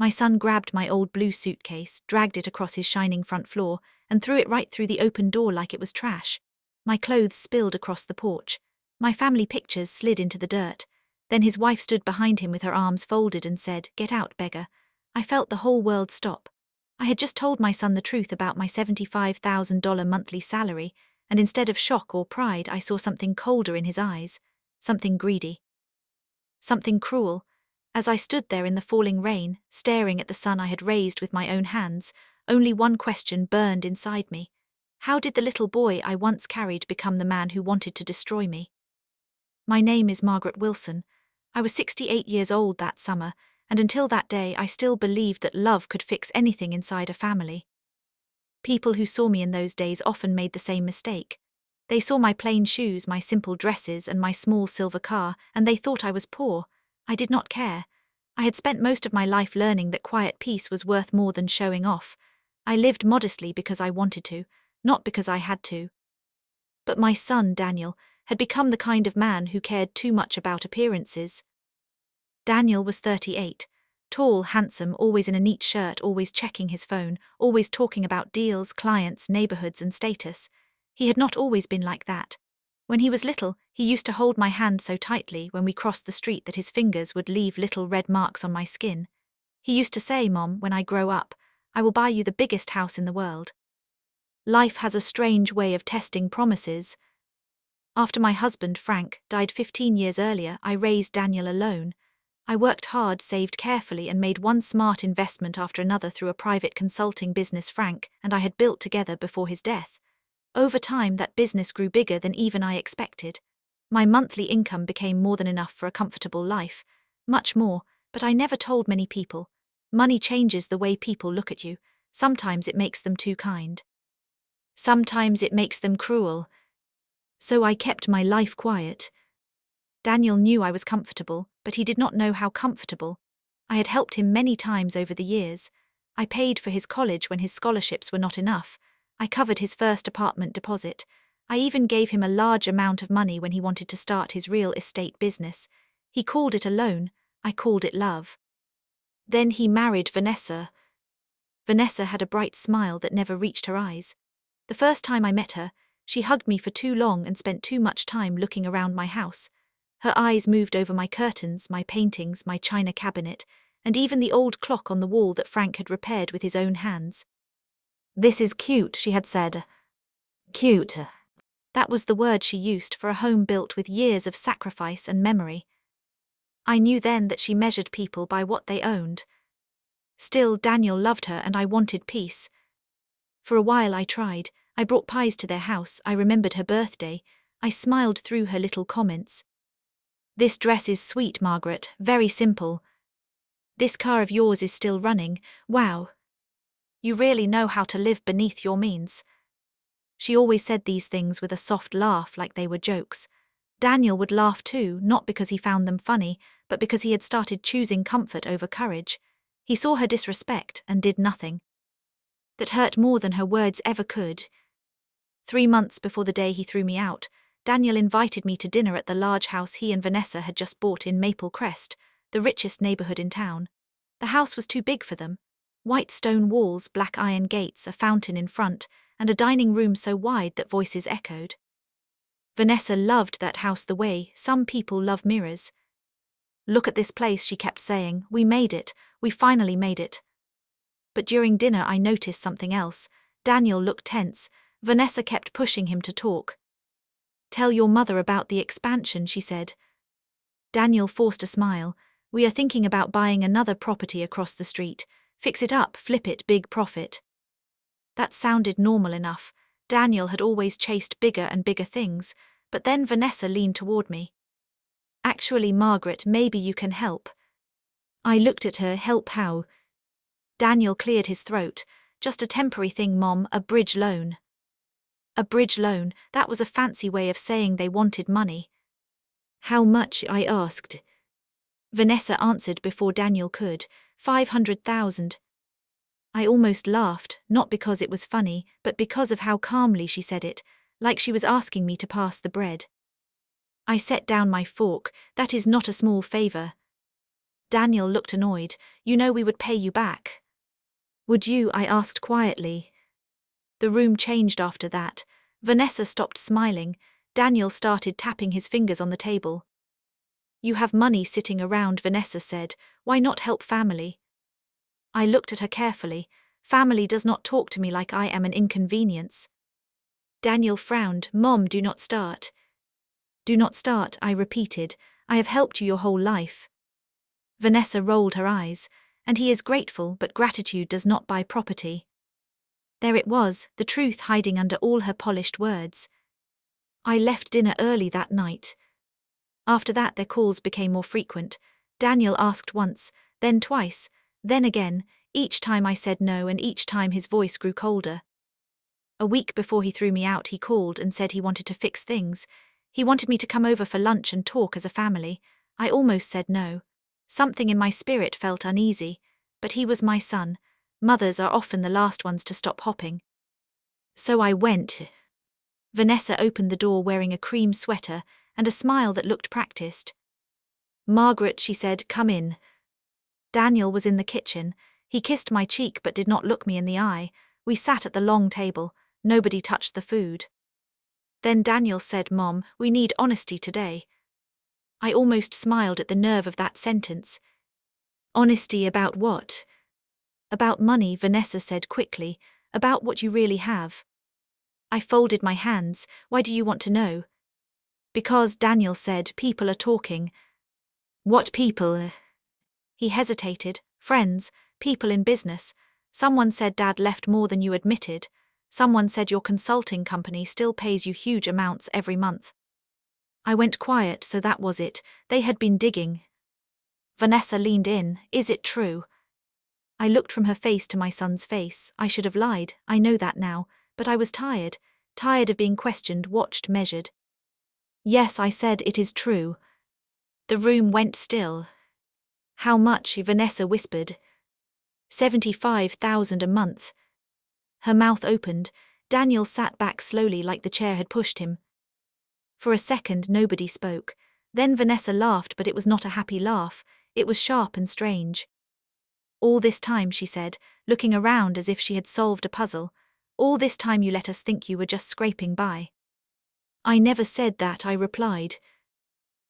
My son grabbed my old blue suitcase, dragged it across his shining front floor, and threw it right through the open door like it was trash. My clothes spilled across the porch. My family pictures slid into the dirt. Then his wife stood behind him with her arms folded and said, "Get out, beggar." I felt the whole world stop. I had just told my son the truth about my $75,000 monthly salary, and instead of shock or pride, I saw something colder in his eyes, something greedy, something cruel. As I stood there in the falling rain, staring at the son I had raised with my own hands, only one question burned inside me. How did the little boy I once carried become the man who wanted to destroy me? My name is Margaret Wilson. I was 68 years old that summer, and until that day I still believed that love could fix anything inside a family. People who saw me in those days often made the same mistake. They saw my plain shoes, my simple dresses, and my small silver car, and they thought I was poor. I did not care. I had spent most of my life learning that quiet peace was worth more than showing off. I lived modestly because I wanted to, not because I had to. But my son, Daniel, had become the kind of man who cared too much about appearances. Daniel was 38, tall, handsome, always in a neat shirt, always checking his phone, always talking about deals, clients, neighborhoods, and status. He had not always been like that. When he was little, he used to hold my hand so tightly when we crossed the street that his fingers would leave little red marks on my skin. He used to say, "Mom, when I grow up, I will buy you the biggest house in the world." Life has a strange way of testing promises. After my husband, Frank, died 15 years earlier, I raised Daniel alone. I worked hard, saved carefully, and made one smart investment after another through a private consulting business Frank and I had built together before his death. Over time, that business grew bigger than even I expected. My monthly income became more than enough for a comfortable life. Much more, but I never told many people. Money changes the way people look at you. Sometimes it makes them too kind. Sometimes it makes them cruel. So I kept my life quiet. Daniel knew I was comfortable, but he did not know how comfortable. I had helped him many times over the years. I paid for his college when his scholarships were not enough. I covered his first apartment deposit. I even gave him a large amount of money when he wanted to start his real estate business. He called it a loan. I called it love. Then he married Vanessa. Vanessa had a bright smile that never reached her eyes. The first time I met her, she hugged me for too long and spent too much time looking around my house. Her eyes moved over my curtains, my paintings, my china cabinet, and even the old clock on the wall that Frank had repaired with his own hands. "This is cute," she had said. Cute. That was the word she used for a home built with years of sacrifice and memory. I knew then that she measured people by what they owned. Still, Daniel loved her and I wanted peace. For a while I tried. I brought pies to their house. I remembered her birthday. I smiled through her little comments. "This dress is sweet, Margaret, very simple. This car of yours is still running. Wow. You really know how to live beneath your means." She always said these things with a soft laugh like they were jokes. Daniel would laugh too, not because he found them funny, but because he had started choosing comfort over courage. He saw her disrespect and did nothing. That hurt more than her words ever could. 3 months before the day he threw me out, Daniel invited me to dinner at the large house he and Vanessa had just bought in Maple Crest, the richest neighborhood in town. The house was too big for them. White stone walls, black iron gates, a fountain in front, and a dining room so wide that voices echoed. Vanessa loved that house the way some people love mirrors. "Look at this place," she kept saying. "We made it. We finally made it." But during dinner I noticed something else. Daniel looked tense. Vanessa kept pushing him to talk. "Tell your mother about the expansion," she said. Daniel forced a smile. "We are thinking about buying another property across the street. Fix it up, flip it, big profit." That sounded normal enough. Daniel had always chased bigger and bigger things, but then Vanessa leaned toward me. "Actually, Margaret, maybe you can help." I looked at her. "Help how?" Daniel cleared his throat. "Just a temporary thing, Mom, a bridge loan." A bridge loan, that was a fancy way of saying they wanted money. "How much?" I asked. Vanessa answered before Daniel could. 500,000. I almost laughed, not because it was funny, but because of how calmly she said it, like she was asking me to pass the bread. I set down my fork. "That is not a small favor." Daniel looked annoyed. You know we would pay you back. Would you? I asked quietly. The room changed after that. Vanessa stopped smiling. Daniel started tapping his fingers on the table. You have money sitting around, Vanessa said. Why not help family? I looked at her carefully. Family does not talk to me like I am an inconvenience. Daniel frowned. Mom, do not start. Do not start, I repeated. I have helped you your whole life. Vanessa rolled her eyes. And he is grateful, but gratitude does not buy property. There it was, the truth hiding under all her polished words. I left dinner early that night. After that their calls became more frequent. Daniel asked once, then twice, then again. Each time I said no, and each time his voice grew colder. A week before he threw me out, he called and said he wanted to fix things. He wanted me to come over for lunch and talk as a family. I almost said no. Something in my spirit felt uneasy, but he was my son. Mothers are often the last ones to stop hopping. So I went. Vanessa opened the door wearing a cream sweater and a smile that looked practiced. Margaret, she said, come in. Daniel was in the kitchen. He kissed my cheek but did not look me in the eye. We sat at the long table. Nobody touched the food. Then Daniel said, Mom, we need honesty today. I almost smiled at the nerve of that sentence. Honesty about what? About money, Vanessa said quickly. About what you really have. I folded my hands. Why do you want to know? Because, Daniel said, people are talking. What people? He hesitated. Friends, people in business. Someone said Dad left more than you admitted. Someone said your consulting company still pays you huge amounts every month. I went quiet, so that was it. They had been digging. Vanessa leaned in. Is it true? I looked from her face to my son's face. I should have lied, I know that now, but I was tired. Tired of being questioned, watched, measured. Yes, I said, it is true. The room went still. How much? Vanessa whispered. 75,000 a month. Her mouth opened. Daniel sat back slowly like the chair had pushed him. For a second nobody spoke. Then Vanessa laughed, but it was not a happy laugh. It was sharp and strange. All this time, she said, looking around as if she had solved a puzzle. All this time you let us think you were just scraping by. I never said that, I replied.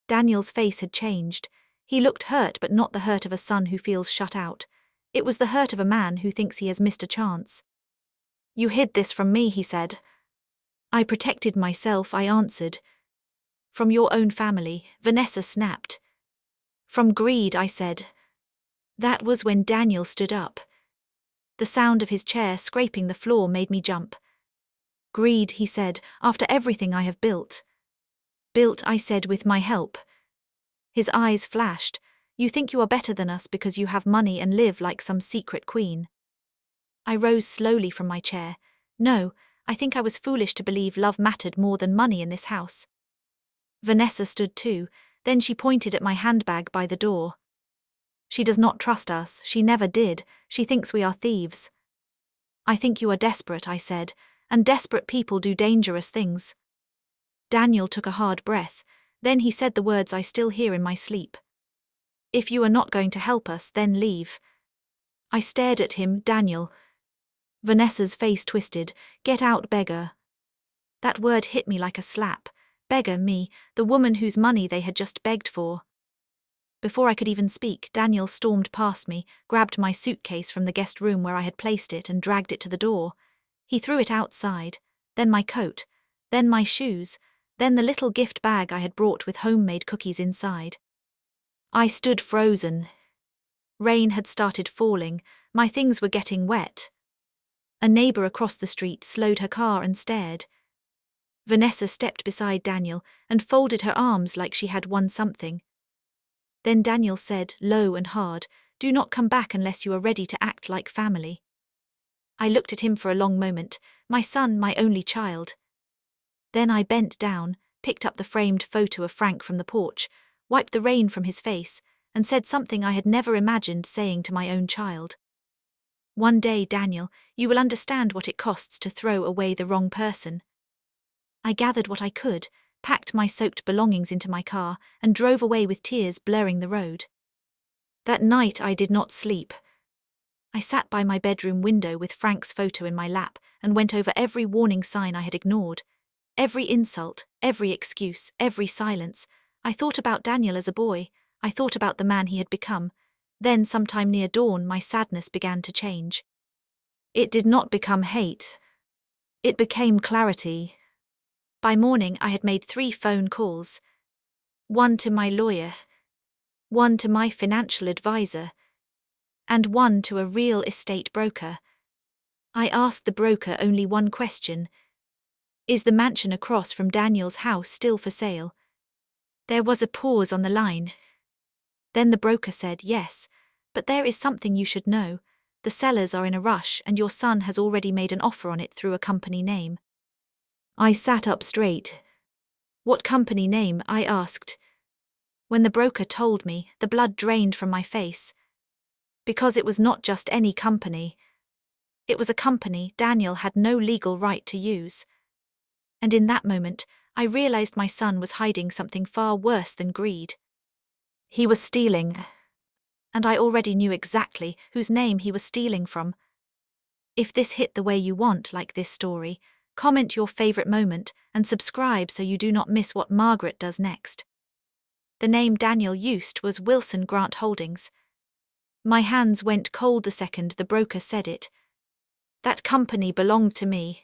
Daniel's face had changed. He looked hurt, but not the hurt of a son who feels shut out. It was the hurt of a man who thinks he has missed a chance. You hid this from me, he said. I protected myself, I answered. From your own family, Vanessa snapped. From greed, I said. That was when Daniel stood up. The sound of his chair scraping the floor made me jump. Greed, he said, after everything I have built. Built, I said, with my help. His eyes flashed. You think you are better than us because you have money and live like some secret queen. I rose slowly from my chair. No, I think I was foolish to believe love mattered more than money in this house. Vanessa stood too, then she pointed at my handbag by the door. She does not trust us, she never did, she thinks we are thieves. I think you are desperate, I said, and desperate people do dangerous things. Daniel took a hard breath, then he said the words I still hear in my sleep. If you are not going to help us, then leave. I stared at him. Daniel. Vanessa's face twisted. Get out, beggar. That word hit me like a slap. Beggar, me, the woman whose money they had just begged for. Before I could even speak, Daniel stormed past me, grabbed my suitcase from the guest room where I had placed it and dragged it to the door. He threw it outside, then my coat, then my shoes, then the little gift bag I had brought with homemade cookies inside. I stood frozen. Rain had started falling, my things were getting wet. A neighbor across the street slowed her car and stared. Vanessa stepped beside Daniel and folded her arms like she had won something. Then Daniel said, low and hard, do not come back unless you are ready to act like family. I looked at him for a long moment, my son, my only child. Then I bent down, picked up the framed photo of Frank from the porch, wiped the rain from his face, and said something I had never imagined saying to my own child. One day, Daniel, you will understand what it costs to throw away the wrong person. I gathered what I could, packed my soaked belongings into my car, and drove away with tears blurring the road. That night I did not sleep. I sat by my bedroom window with Frank's photo in my lap and went over every warning sign I had ignored. Every insult, every excuse, every silence. I thought about Daniel as a boy. I thought about the man he had become. Then, sometime near dawn, my sadness began to change. It did not become hate. It became clarity. By morning, I had made 3 phone calls. One to my lawyer, one to my financial advisor, and one to a real estate broker. I asked the broker only one question. Is the mansion across from Daniel's house still for sale? There was a pause on the line. Then the broker said, yes, but there is something you should know. The sellers are in a rush and your son has already made an offer on it through a company name. I sat up straight. What company name? I asked. When the broker told me, the blood drained from my face. Because it was not just any company. It was a company Daniel had no legal right to use. And in that moment, I realized my son was hiding something far worse than greed. He was stealing. And I already knew exactly whose name he was stealing from. If this hit the way you want, like this story, comment your favorite moment and subscribe so you do not miss what Margaret does next. The name Daniel used was Wilson Grant Holdings. My hands went cold the second the broker said it. That company belonged to me.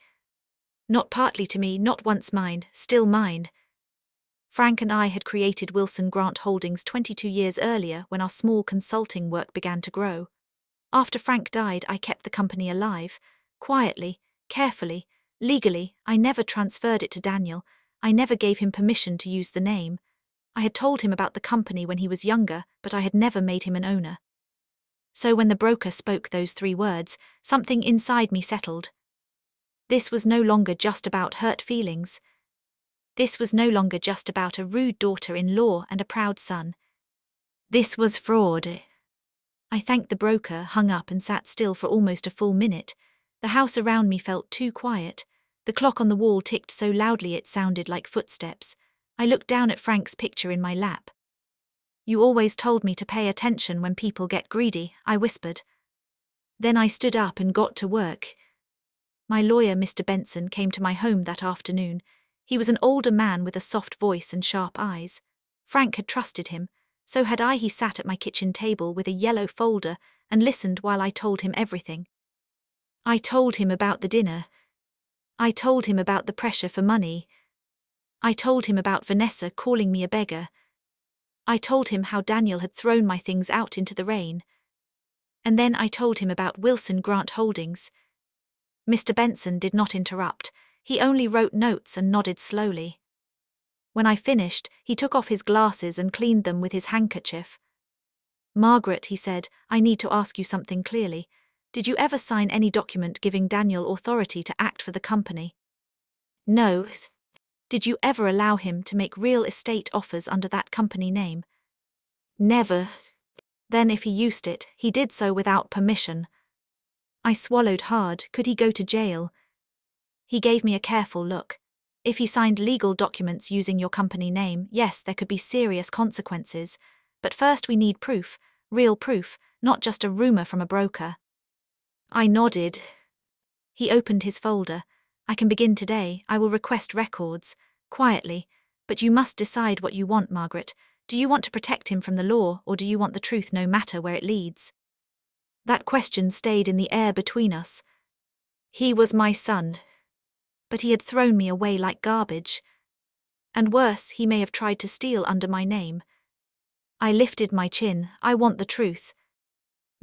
Not partly to me, not once mine, still mine. Frank and I had created Wilson Grant Holdings 22 years earlier when our small consulting work began to grow. After Frank died, I kept the company alive, quietly, carefully, legally. I never transferred it to Daniel. I never gave him permission to use the name. I had told him about the company when he was younger, but I had never made him an owner. So when the broker spoke those 3 words, something inside me settled. This was no longer just about hurt feelings. This was no longer just about a rude daughter-in-law and a proud son. This was fraud. I thanked the broker, hung up and sat still for almost a full minute. The house around me felt too quiet. The clock on the wall ticked so loudly it sounded like footsteps. I looked down at Frank's picture in my lap. You always told me to pay attention when people get greedy, I whispered. Then I stood up and got to work. My lawyer, Mr. Benson, came to my home that afternoon. He was an older man with a soft voice and sharp eyes. Frank had trusted him. So had I. He sat at my kitchen table with a yellow folder and listened while I told him everything. I told him about the dinner. I told him about the pressure for money. I told him about Vanessa calling me a beggar. I told him how Daniel had thrown my things out into the rain. And then I told him about Wilson Grant Holdings. Mr. Benson did not interrupt. He only wrote notes and nodded slowly. When I finished, he took off his glasses and cleaned them with his handkerchief. Margaret, he said, I need to ask you something clearly. Did you ever sign any document giving Daniel authority to act for the company? No. Did you ever allow him to make real estate offers under that company name? Never. Then if he used it, he did so without permission. I swallowed hard. Could he go to jail? He gave me a careful look. If he signed legal documents using your company name, yes, there could be serious consequences. But first we need proof, real proof, not just a rumor from a broker. I nodded. He opened his folder. I can begin today. I will request records. Quietly. But you must decide what you want, Margaret. Do you want to protect him from the law, or do you want the truth no matter where it leads? That question stayed in the air between us. He was my son. But he had thrown me away like garbage. And worse, he may have tried to steal under my name. I lifted my chin. I want the truth.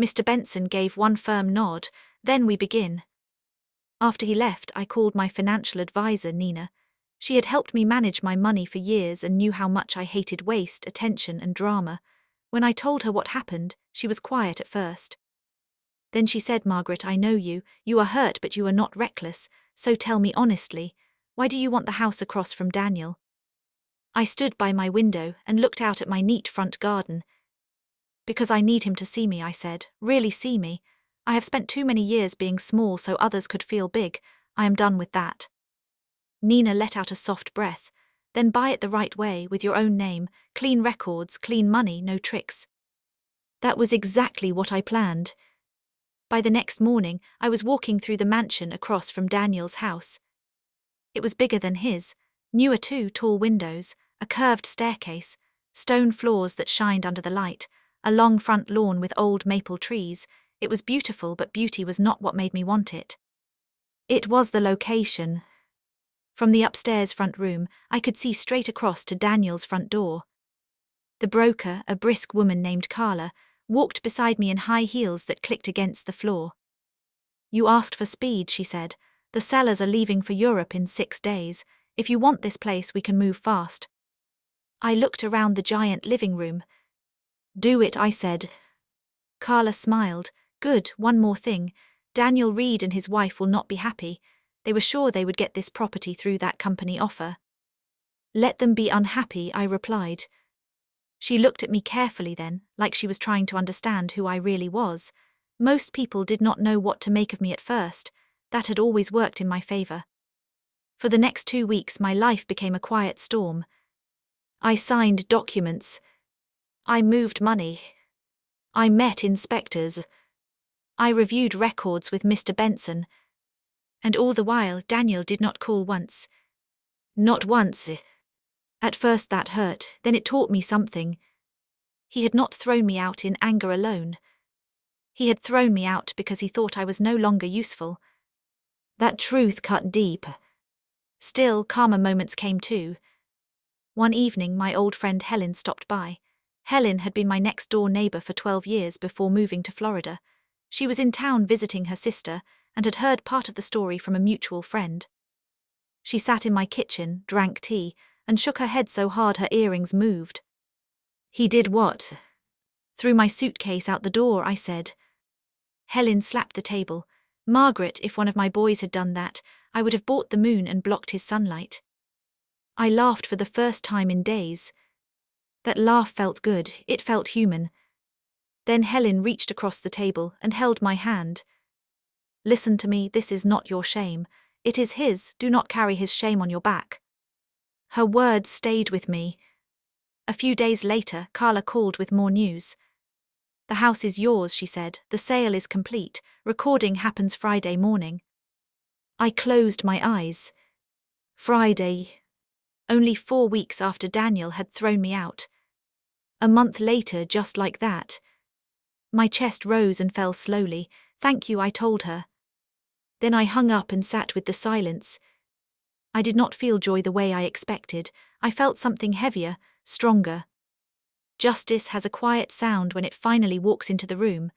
Mr. Benson gave one firm nod. Then we begin. After he left, I called my financial advisor, Nina. She had helped me manage my money for years and knew how much I hated waste, attention, and drama. When I told her what happened, she was quiet at first. Then she said, Margaret, I know you. You are hurt, but you are not reckless. So tell me honestly, why do you want the house across from Daniel? I stood by my window and looked out at my neat front garden. Because I need him to see me, I said, really see me. I have spent too many years being small so others could feel big. I am done with that. Nina let out a soft breath. Then buy it the right way, with your own name, clean records, clean money, no tricks. That was exactly what I planned. By the next morning, I was walking through the mansion across from Daniel's house. It was bigger than his, newer too, tall windows, a curved staircase, stone floors that shined under the light, a long front lawn with old maple trees. It was beautiful, but beauty was not what made me want it. It was the location. From the upstairs front room, I could see straight across to Daniel's front door. The broker, a brisk woman named Carla, walked beside me in high heels that clicked against the floor. "You asked for speed," she said. "The sellers are leaving for Europe in 6 days. If you want this place, we can move fast." I looked around the giant living room. "Do it," I said. Carla smiled. "Good, one more thing. Daniel Reed and his wife will not be happy. They were sure they would get this property through that company offer." "Let them be unhappy," I replied. She looked at me carefully then, like she was trying to understand who I really was. Most people did not know what to make of me at first. That had always worked in my favor. For the next 2 weeks, my life became a quiet storm. I signed documents. I moved money. I met inspectors. I reviewed records with Mr. Benson. And all the while, Daniel did not call once. Not once. At first that hurt, then it taught me something. He had not thrown me out in anger alone. He had thrown me out because he thought I was no longer useful. That truth cut deep. Still, calmer moments came too. One evening, my old friend Helen stopped by. Helen had been my next-door neighbor for 12 years before moving to Florida. She was in town visiting her sister and had heard part of the story from a mutual friend. She sat in my kitchen, drank tea, and shook her head so hard her earrings moved. "He did what?" "Threw my suitcase out the door," I said. Helen slapped the table. "Margaret, if one of my boys had done that, I would have bought the moon and blocked his sunlight." I laughed for the first time in days. That laugh felt good, it felt human. Then Helen reached across the table and held my hand. "Listen to me, this is not your shame. It is his, do not carry his shame on your back." Her words stayed with me. A few days later, Carla called with more news. "The house is yours," she said. "The sale is complete. Recording happens Friday morning." I closed my eyes. Friday. Only 4 weeks after Daniel had thrown me out. A month later, just like that. My chest rose and fell slowly. "Thank you," I told her. Then I hung up and sat with the silence. I did not feel joy the way I expected. I felt something heavier, stronger. Justice has a quiet sound when it finally walks into the room.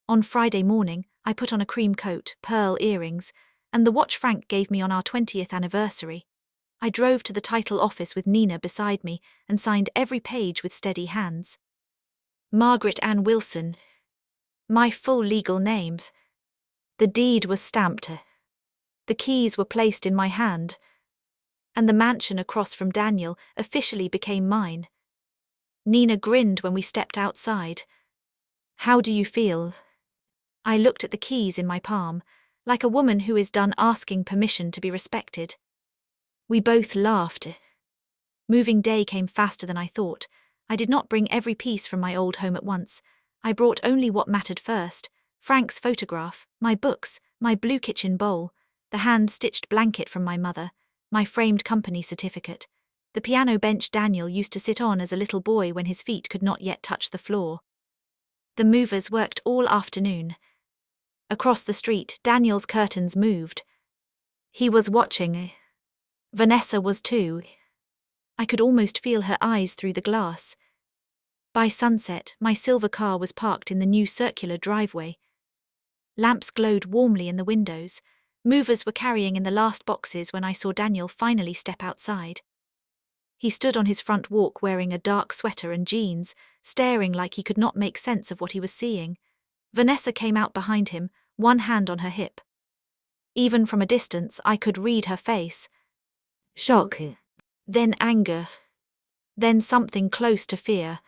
On Friday morning, I put on a cream coat, pearl earrings, and the watch Frank gave me on our 20th anniversary. I drove to the title office with Nina beside me and signed every page with steady hands. Margaret Ann Wilson. My full legal names. The deed was stamped. The keys were placed in my hand. And the mansion across from Daniel officially became mine. Nina grinned when we stepped outside. "How do you feel?" I looked at the keys in my palm, like a woman who is done asking permission to be respected. We both laughed. Moving day came faster than I thought. I did not bring every piece from my old home at once. I brought only what mattered first: Frank's photograph, my books, my blue kitchen bowl, the hand-stitched blanket from my mother, my framed company certificate, the piano bench Daniel used to sit on as a little boy when his feet could not yet touch the floor. The movers worked all afternoon. Across the street, Daniel's curtains moved. He was watching. Vanessa was too. I could almost feel her eyes through the glass. By sunset, my silver car was parked in the new circular driveway. Lamps glowed warmly in the windows. Movers were carrying in the last boxes when I saw Daniel finally step outside. He stood on his front walk wearing a dark sweater and jeans, staring like he could not make sense of what he was seeing. Vanessa came out behind him, one hand on her hip. Even from a distance, I could read her face. Shock, then anger, then something close to fear.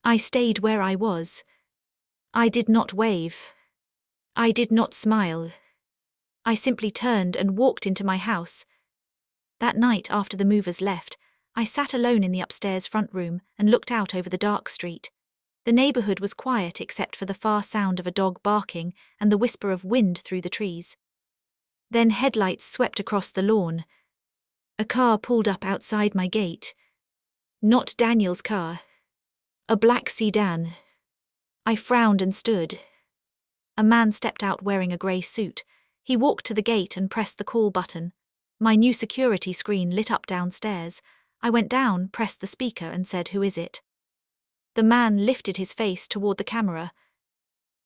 I stayed where I was. I did not wave. I did not smile. I simply turned and walked into my house. That night after the movers left, I sat alone in the upstairs front room and looked out over the dark street. The neighborhood was quiet except for the far sound of a dog barking and the whisper of wind through the trees. Then headlights swept across the lawn. A car pulled up outside my gate. Not Daniel's car. A black sedan. I frowned and stood. A man stepped out wearing a grey suit. He walked to the gate and pressed the call button. My new security screen lit up downstairs. I went down, pressed the speaker and said, "Who is it?" The man lifted his face toward the camera.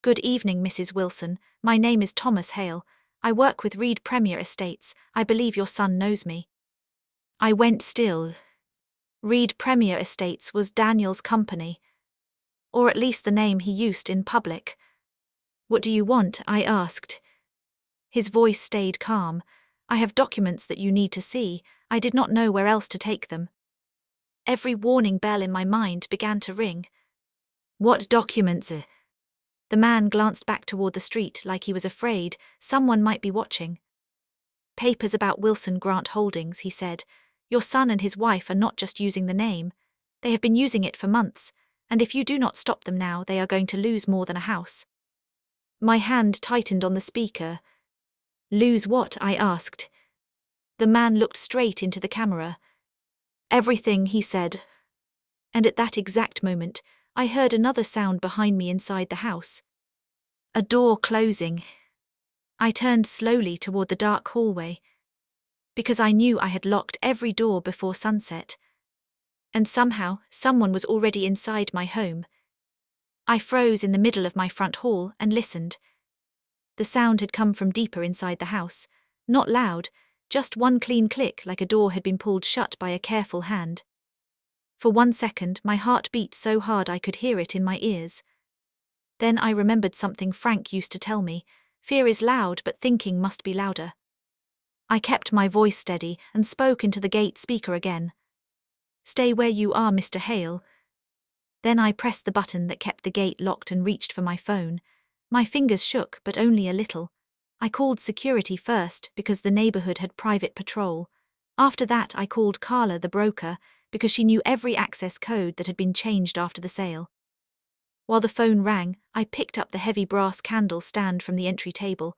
"Good evening, Mrs. Wilson. My name is Thomas Hale. I work with Reed Premier Estates. I believe your son knows me." I went still. Reed Premier Estates was Daniel's company. Or at least the name he used in public. "What do you want?" I asked. His voice stayed calm. "I have documents that you need to see. I did not know where else to take them." Every warning bell in my mind began to ring. "What documents?" The man glanced back toward the street like he was afraid someone might be watching. "Papers about Wilson Grant Holdings," he said. "Your son and his wife are not just using the name. They have been using it for months, and if you do not stop them now, they are going to lose more than a house." My hand tightened on the speaker. "Lose what?" I asked. The man looked straight into the camera. "Everything," he said. And at that exact moment, I heard another sound behind me inside the house. A door closing. I turned slowly toward the dark hallway, because I knew I had locked every door before sunset. And somehow, someone was already inside my home. I froze in the middle of my front hall and listened. The sound had come from deeper inside the house, not loud, just one clean click like a door had been pulled shut by a careful hand. For 1 second, my heart beat so hard I could hear it in my ears. Then I remembered something Frank used to tell me: fear is loud, but thinking must be louder. I kept my voice steady and spoke into the gate speaker again. "Stay where you are, Mr. Hale." Then I pressed the button that kept the gate locked and reached for my phone. My fingers shook, but only a little. I called security first because the neighborhood had private patrol. After that, I called Carla, the broker, because she knew every access code that had been changed after the sale. While the phone rang, I picked up the heavy brass candle stand from the entry table.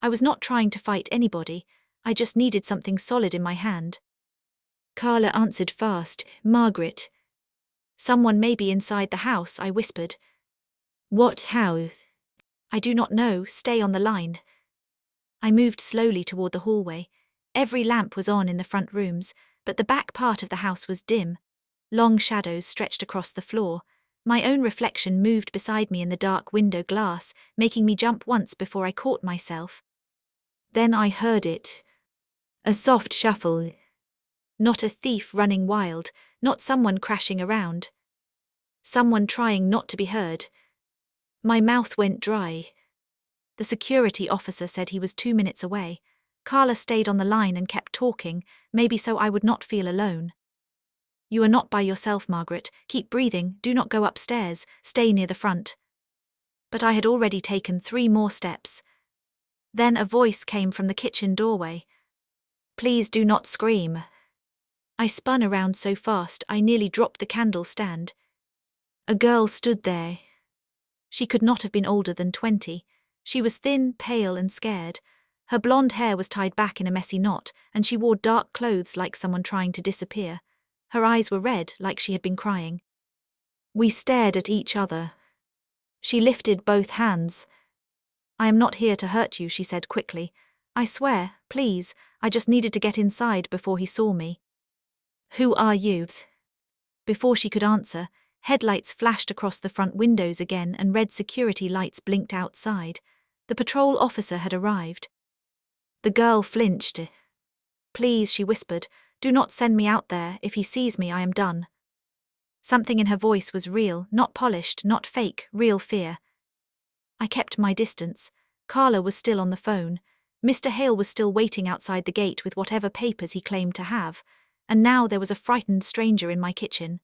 I was not trying to fight anybody. I just needed something solid in my hand. Carla answered fast. "Margaret." "Someone may be inside the house," I whispered. "What? How?" "I do not know. Stay on the line." I moved slowly toward the hallway. Every lamp was on in the front rooms, but the back part of the house was dim. Long shadows stretched across the floor. My own reflection moved beside me in the dark window glass, making me jump once before I caught myself. Then I heard it. A soft shuffle. Not a thief running wild, not someone crashing around. Someone trying not to be heard. My mouth went dry. The security officer said he was 2 minutes away. Carla stayed on the line and kept talking, maybe so I would not feel alone. "You are not by yourself, Margaret. Keep breathing, do not go upstairs, stay near the front." But I had already taken 3 more steps. Then a voice came from the kitchen doorway. "Please do not scream." I spun around so fast I nearly dropped the candle stand. A girl stood there. She could not have been older than 20. She was thin, pale and scared. Her blonde hair was tied back in a messy knot, and she wore dark clothes like someone trying to disappear. Her eyes were red, like she had been crying. We stared at each other. She lifted both hands. "I am not here to hurt you," she said quickly. "I swear, please, I just needed to get inside before he saw me." "Who are you?" Before she could answer, headlights flashed across the front windows again and red security lights blinked outside. The patrol officer had arrived. The girl flinched. "Please," she whispered, "do not send me out there. If he sees me, I am done." Something in her voice was real, not polished, not fake, real fear. I kept my distance. Carla was still on the phone. Mr. Hale was still waiting outside the gate with whatever papers he claimed to have, and now there was a frightened stranger in my kitchen.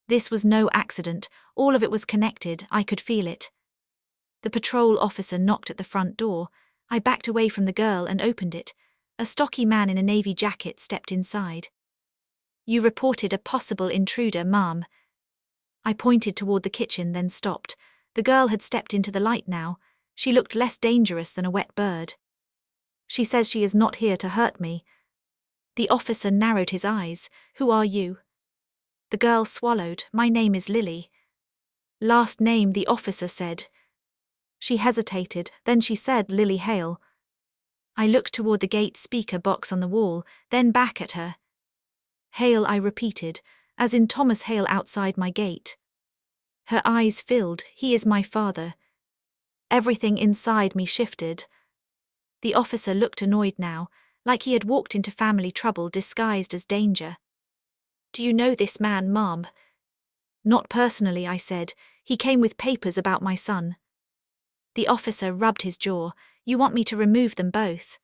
This was no accident. All of it was connected. I could feel it. The patrol officer knocked at the front door. I backed away from the girl and opened it. A stocky man in a navy jacket stepped inside. "You reported a possible intruder, ma'am." I pointed toward the kitchen, then stopped. The girl had stepped into the light now. She looked less dangerous than a wet bird. She says she is not here to hurt me. The officer narrowed his eyes. Who are you? The girl swallowed. My name is Lily. Last name, the officer said. She hesitated, then she said Lily Hale. I looked toward the gate speaker box on the wall, then back at her. Hale, I repeated, as in Thomas Hale outside my gate. Her eyes filled. He is my father. Everything inside me shifted. The officer looked annoyed now, like he had walked into family trouble disguised as danger. Do you know this man, Mom? Not personally, I said. He came with papers about my son. The officer rubbed his jaw. You want me to remove them both?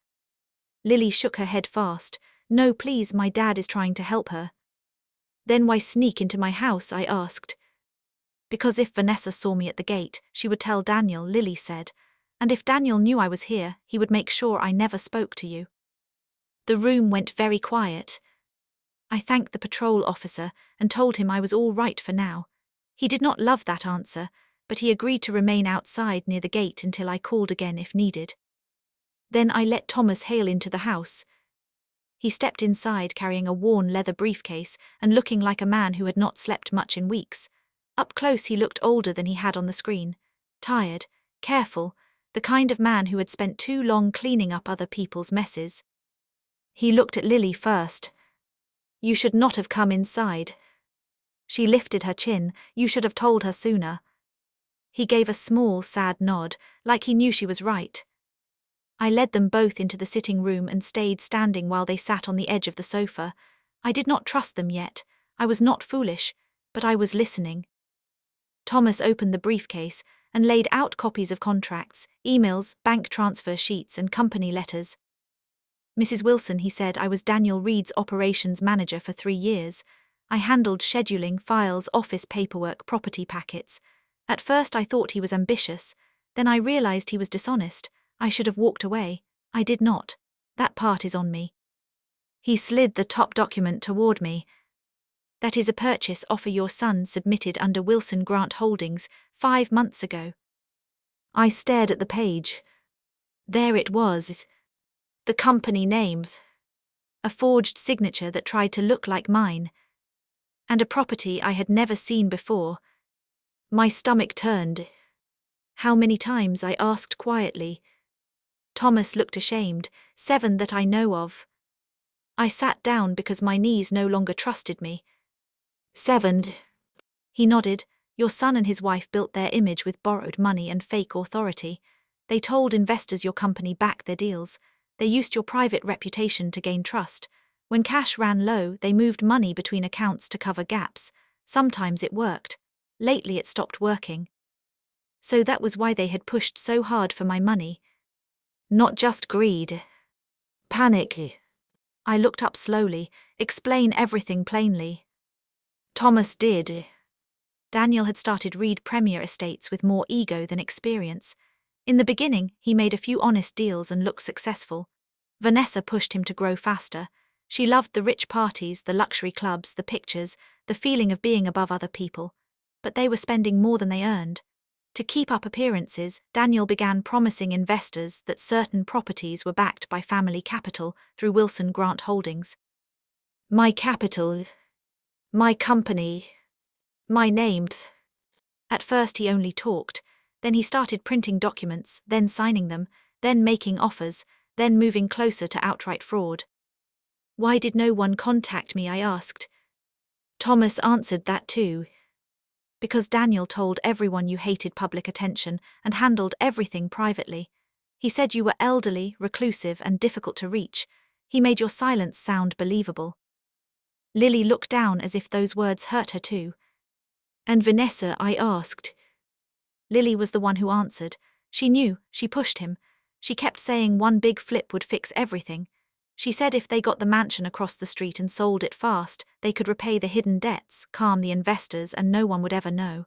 Lily shook her head fast. No, please, my dad is trying to help her. Then why sneak into my house? I asked. Because if Vanessa saw me at the gate, she would tell Daniel, Lily said. And if Daniel knew I was here, he would make sure I never spoke to you. The room went very quiet. I thanked the patrol officer and told him I was all right for now. He did not love that answer, but he agreed to remain outside near the gate until I called again if needed. Then I let Thomas Hale into the house. He stepped inside carrying a worn leather briefcase and looking like a man who had not slept much in weeks. Up close he looked older than he had on the screen. Tired, careful, the kind of man who had spent too long cleaning up other people's messes. He looked at Lily first. You should not have come inside. She lifted her chin. You should have told her sooner. He gave a small, sad nod, like he knew she was right. I led them both into the sitting room and stayed standing while they sat on the edge of the sofa. I did not trust them yet. I was not foolish, but I was listening. Thomas opened the briefcase and laid out copies of contracts, emails, bank transfer sheets, and company letters. Mrs. Wilson, he said, I was Daniel Reed's operations manager for 3 years. I handled scheduling, files, office paperwork, property packets. At first I thought he was ambitious. Then I realized he was dishonest. I should have walked away. I did not. That part is on me. He slid the top document toward me. That is a purchase offer your son submitted under Wilson Grant Holdings 5 months ago. I stared at the page. There it was. The company names. A forged signature that tried to look like mine. And a property I had never seen before. My stomach turned. How many times? I asked quietly. Thomas looked ashamed. 7 that I know of. I sat down because my knees no longer trusted me. 7. He nodded. Your son and his wife built their image with borrowed money and fake authority. They told investors your company backed their deals. They used your private reputation to gain trust. When cash ran low, they moved money between accounts to cover gaps. Sometimes it worked. Lately it stopped working. So that was why they had pushed so hard for my money. Not just greed. Panic. I looked up slowly. Explain everything plainly. Thomas did. Daniel had started Reed Premier Estates with more ego than experience. In the beginning, he made a few honest deals and looked successful. Vanessa pushed him to grow faster. She loved the rich parties, the luxury clubs, the pictures, the feeling of being above other people. But they were spending more than they earned. To keep up appearances, Daniel began promising investors that certain properties were backed by family capital through Wilson Grant Holdings. My capital. My company. My names. At first he only talked. Then he started printing documents, then signing them, then making offers, then moving closer to outright fraud. Why did no one contact me? I asked. Thomas answered that too. Because Daniel told everyone you hated public attention and handled everything privately. He said you were elderly, reclusive, and difficult to reach. He made your silence sound believable. Lily looked down as if those words hurt her too. And Vanessa? I asked. Lily was the one who answered. She knew, she pushed him. She kept saying one big flip would fix everything. She said if they got the mansion across the street and sold it fast, they could repay the hidden debts, calm the investors, and no one would ever know.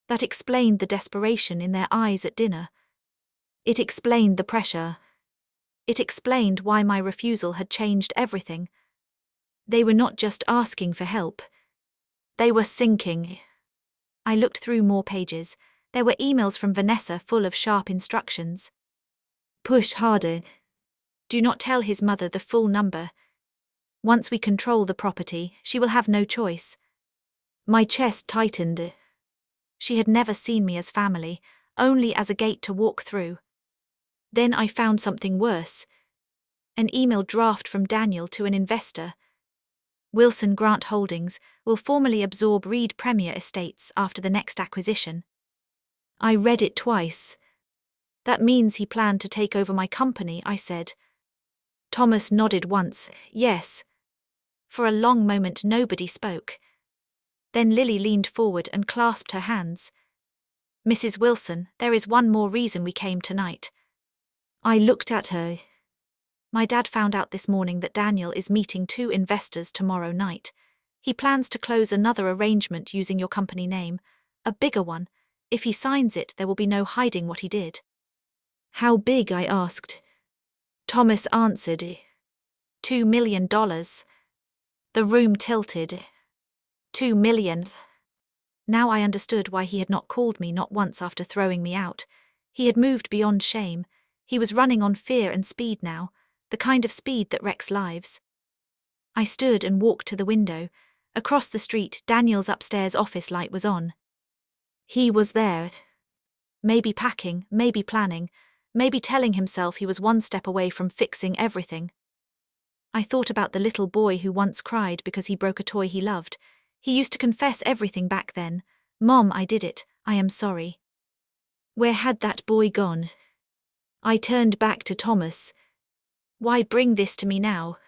That explained the desperation in their eyes at dinner. It explained the pressure. It explained why my refusal had changed everything. They were not just asking for help. They were sinking. I looked through more pages. There were emails from Vanessa full of sharp instructions. Push harder. Do not tell his mother the full number. Once we control the property, she will have no choice. My chest tightened. She had never seen me as family, only as a gate to walk through. Then I found something worse. An email draft from Daniel to an investor. Wilson Grant Holdings will formally absorb Reed Premier Estates after the next acquisition. I read it twice. That means he planned to take over my company, I said. Thomas nodded once, yes. For a long moment nobody spoke. Then Lily leaned forward and clasped her hands. Mrs. Wilson, there is one more reason we came tonight. I looked at her. My dad found out this morning that Daniel is meeting 2 investors tomorrow night. He plans to close another arrangement using your company name, a bigger one. If he signs it, there will be no hiding what he did. How big? I asked. Thomas answered, $2 million. The room tilted. 2 million. Now I understood why he had not called me not once after throwing me out. He had moved beyond shame. He was running on fear and speed now, the kind of speed that wrecks lives. I stood and walked to the window. Across the street, Daniel's upstairs office light was on. He was there. Maybe packing, maybe planning, maybe telling himself he was one step away from fixing everything. I thought about the little boy who once cried because he broke a toy he loved. He used to confess everything back then. Mom, I did it. I am sorry. Where had that boy gone? I turned back to Thomas. Why bring this to me now?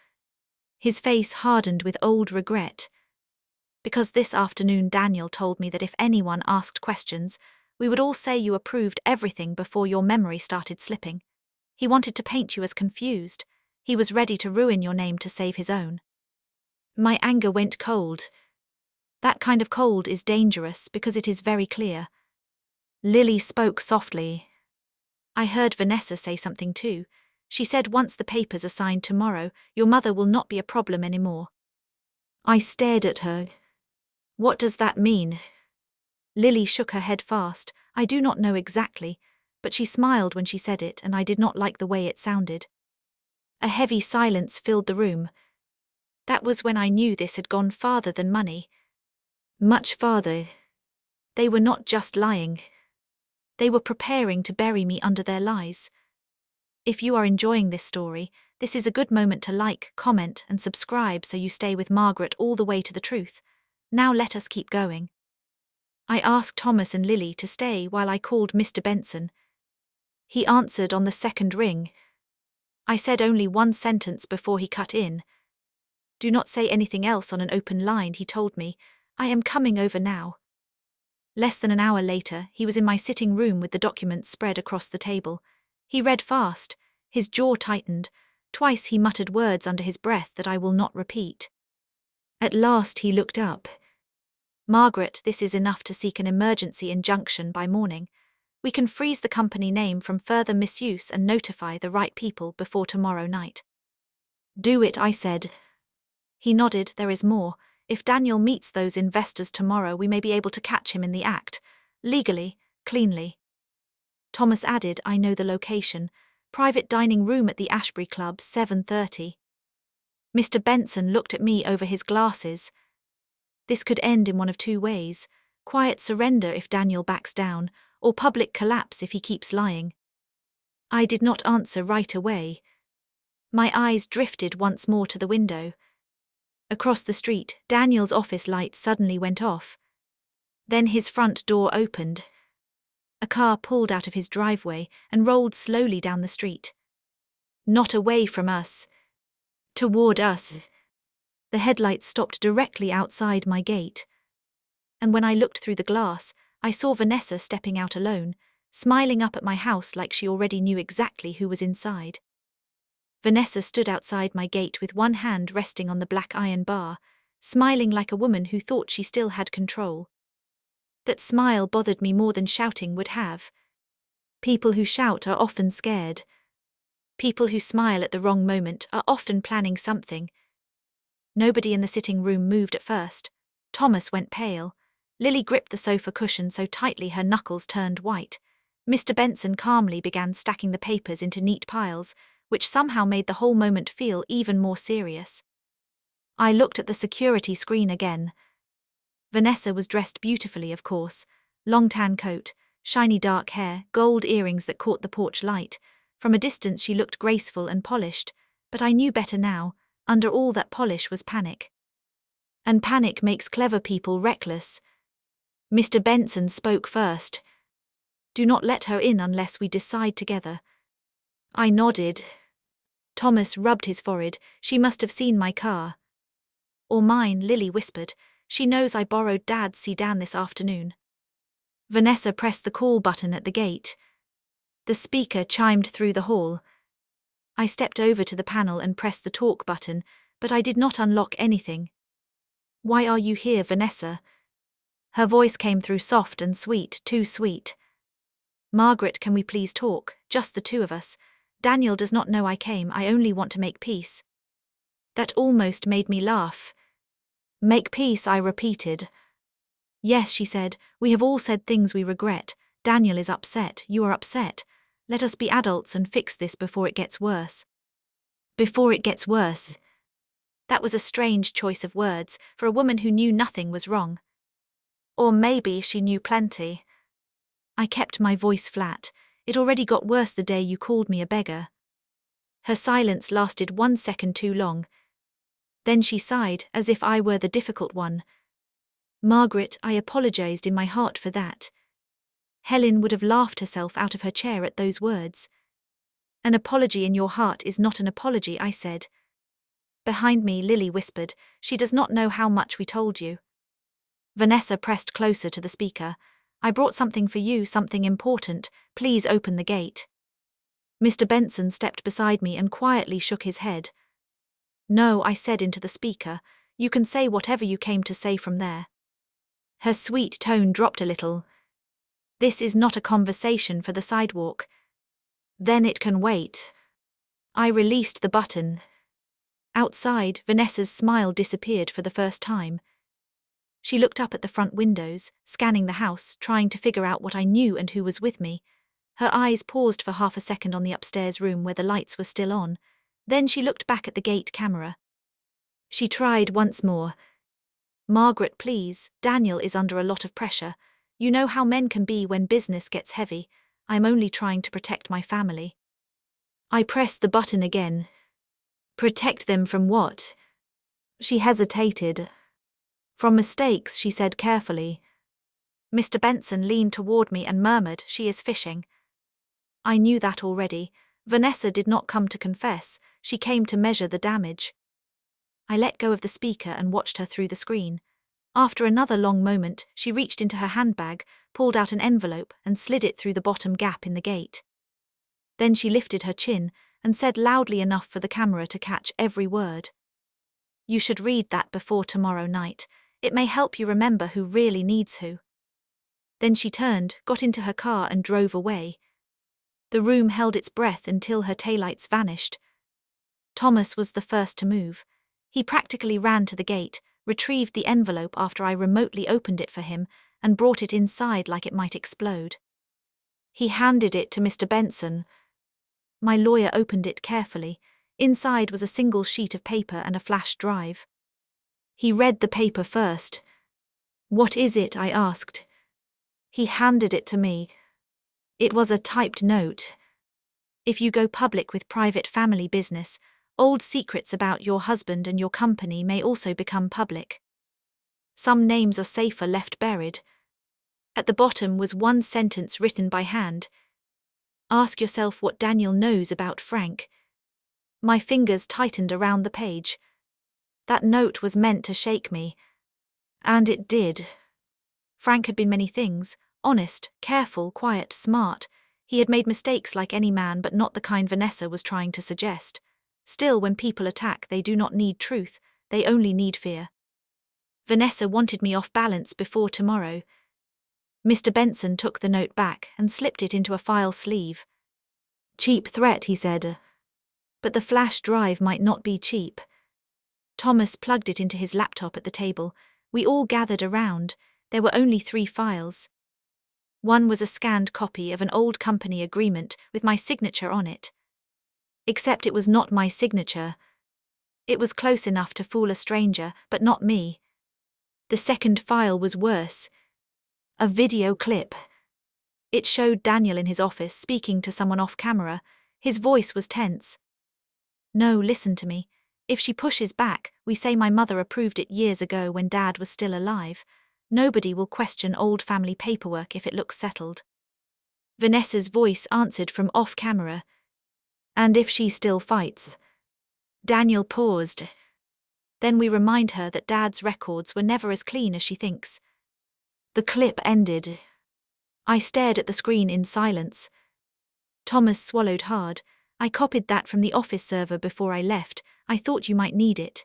His face hardened with old regret. Because this afternoon Daniel told me that if anyone asked questions, we would all say you approved everything before your memory started slipping. He wanted to paint you as confused. He was ready to ruin your name to save his own. My anger went cold. That kind of cold is dangerous because it is very clear. Lily spoke softly. I heard Vanessa say something too. She said once the papers are signed tomorrow, your mother will not be a problem anymore. I stared at her. What does that mean? Lily shook her head fast. I do not know exactly, but she smiled when she said it, and I did not like the way it sounded. A heavy silence filled the room. That was when I knew this had gone farther than money. Much farther. They were not just lying. They were preparing to bury me under their lies. If you are enjoying this story, this is a good moment to like, comment, and subscribe so you stay with Margaret all the way to the truth. Now let us keep going. I asked Thomas and Lily to stay while I called Mr. Benson. He answered on the second ring. I said only one sentence before he cut in. Do not say anything else on an open line, he told me. I am coming over now. Less than an hour later, he was in my sitting room with the documents spread across the table. He read fast. His jaw tightened. Twice he muttered words under his breath that I will not repeat. At last he looked up. Margaret, this is enough to seek an emergency injunction by morning. We can freeze the company name from further misuse and notify the right people before tomorrow night. Do it, I said. He nodded. There is more. If Daniel meets those investors tomorrow, we may be able to catch him in the act. Legally, cleanly. Thomas added, I know the location. Private dining room at the Ashbury Club, 7:30. Mr. Benson looked at me over his glasses. This could end in one of 2 ways. Quiet surrender if Daniel backs down, or public collapse if he keeps lying. I did not answer right away. My eyes drifted once more to the window. Across the street, Daniel's office light suddenly went off. Then his front door opened. A car pulled out of his driveway and rolled slowly down the street. Not away from us. Toward us. The headlights stopped directly outside my gate. And when I looked through the glass, I saw Vanessa stepping out alone, smiling up at my house like she already knew exactly who was inside. Vanessa stood outside my gate with one hand resting on the black iron bar, smiling like a woman who thought she still had control. That smile bothered me more than shouting would have. People who shout are often scared. People who smile at the wrong moment are often planning something. Nobody in the sitting room moved at first. Thomas went pale. Lily gripped the sofa cushion so tightly her knuckles turned white. Mr. Benson calmly began stacking the papers into neat piles, which somehow made the whole moment feel even more serious. I looked at the security screen again. Vanessa was dressed beautifully, of course. Long tan coat, shiny dark hair, gold earrings that caught the porch light. From a distance she looked graceful and polished, but I knew better now. Under all that polish was panic. And panic makes clever people reckless. Mr. Benson spoke first. Do not let her in unless we decide together. I nodded. Thomas rubbed his forehead. She must have seen my car. Or mine, Lily whispered. She knows I borrowed Dad's sedan this afternoon. Vanessa pressed the call button at the gate. The speaker chimed through the hall. I stepped over to the panel and pressed the talk button, but I did not unlock anything. Why are you here, Vanessa? Her voice came through soft and sweet, too sweet. Margaret, can we please talk, just the two of us? Daniel does not know I came, I only want to make peace. That almost made me laugh. Make peace, I repeated. Yes, she said, we have all said things we regret. Daniel is upset, you are upset. Let us be adults and fix this before it gets worse. Before it gets worse. That was a strange choice of words for a woman who knew nothing was wrong. Or maybe she knew plenty. I kept my voice flat. It already got worse the day you called me a beggar. Her silence lasted 1 second too long. Then she sighed, as if I were the difficult one. Margaret, I apologized in my heart for that. Helen would have laughed herself out of her chair at those words. An apology in your heart is not an apology, I said. Behind me, Lily whispered, she does not know how much we told you. Vanessa pressed closer to the speaker. I brought something for you, something important. Please open the gate. Mr. Benson stepped beside me and quietly shook his head. No, I said into the speaker. You can say whatever you came to say from there. Her sweet tone dropped a little. This is not a conversation for the sidewalk. Then it can wait. I released the button. Outside, Vanessa's smile disappeared for the first time. She looked up at the front windows, scanning the house, trying to figure out what I knew and who was with me. Her eyes paused for half a second on the upstairs room where the lights were still on. Then she looked back at the gate camera. She tried once more. Margaret, please, Daniel is under a lot of pressure. You know how men can be when business gets heavy. I'm only trying to protect my family. I pressed the button again. Protect them from what? She hesitated. From mistakes, she said carefully. Mr. Benson leaned toward me and murmured, she is fishing. I knew that already. Vanessa did not come to confess, she came to measure the damage. I let go of the speaker and watched her through the screen. After another long moment, she reached into her handbag, pulled out an envelope and slid it through the bottom gap in the gate. Then she lifted her chin and said loudly enough for the camera to catch every word. You should read that before tomorrow night. It may help you remember who really needs who. Then she turned, got into her car and drove away. The room held its breath until her taillights vanished. Thomas was the first to move. He practically ran to the gate, retrieved the envelope after I remotely opened it for him, and brought it inside like it might explode. He handed it to Mr. Benson. My lawyer opened it carefully. Inside was a single sheet of paper and a flash drive. He read the paper first. What is it? I asked. He handed it to me. It was a typed note. If you go public with private family business, old secrets about your husband and your company may also become public. Some names are safer left buried. At the bottom was one sentence written by hand. Ask yourself what Daniel knows about Frank. My fingers tightened around the page. That note was meant to shake me. And it did. Frank had been many things: honest, careful, quiet, smart. He had made mistakes like any man, but not the kind Vanessa was trying to suggest. Still, when people attack, they do not need truth, they only need fear. Vanessa wanted me off balance before tomorrow. Mr. Benson took the note back and slipped it into a file sleeve. Cheap threat, he said. But the flash drive might not be cheap. Thomas plugged it into his laptop at the table. We all gathered around. There were only 3 files. One was a scanned copy of an old company agreement with my signature on it. Except it was not my signature. It was close enough to fool a stranger, but not me. The second file was worse. A video clip. It showed Daniel in his office speaking to someone off camera. His voice was tense. "No, listen to me. If she pushes back, we say my mother approved it years ago when Dad was still alive. Nobody will question old family paperwork if it looks settled." Vanessa's voice answered from off camera. "And if she still fights?" Daniel paused. "Then we remind her that Dad's records were never as clean as she thinks." The clip ended. I stared at the screen in silence. Thomas swallowed hard. "I copied that from the office server before I left. I thought you might need it."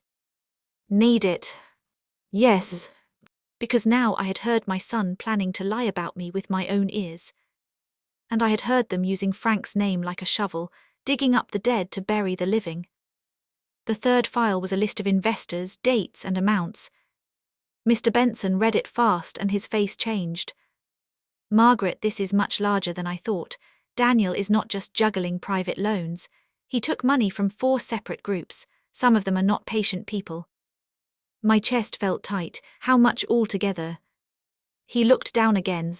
"Need it?" "Yes. Because now I had heard my son planning to lie about me with my own ears. And I had heard them using Frank's name like a shovel, digging up the dead to bury the living." The third file was a list of investors, dates, and amounts. Mr. Benson read it fast and his face changed. "Margaret, this is much larger than I thought. Daniel is not just juggling private loans. He took money from 4 separate groups. Some of them are not patient people." My chest felt tight. "How much altogether?" He looked down again.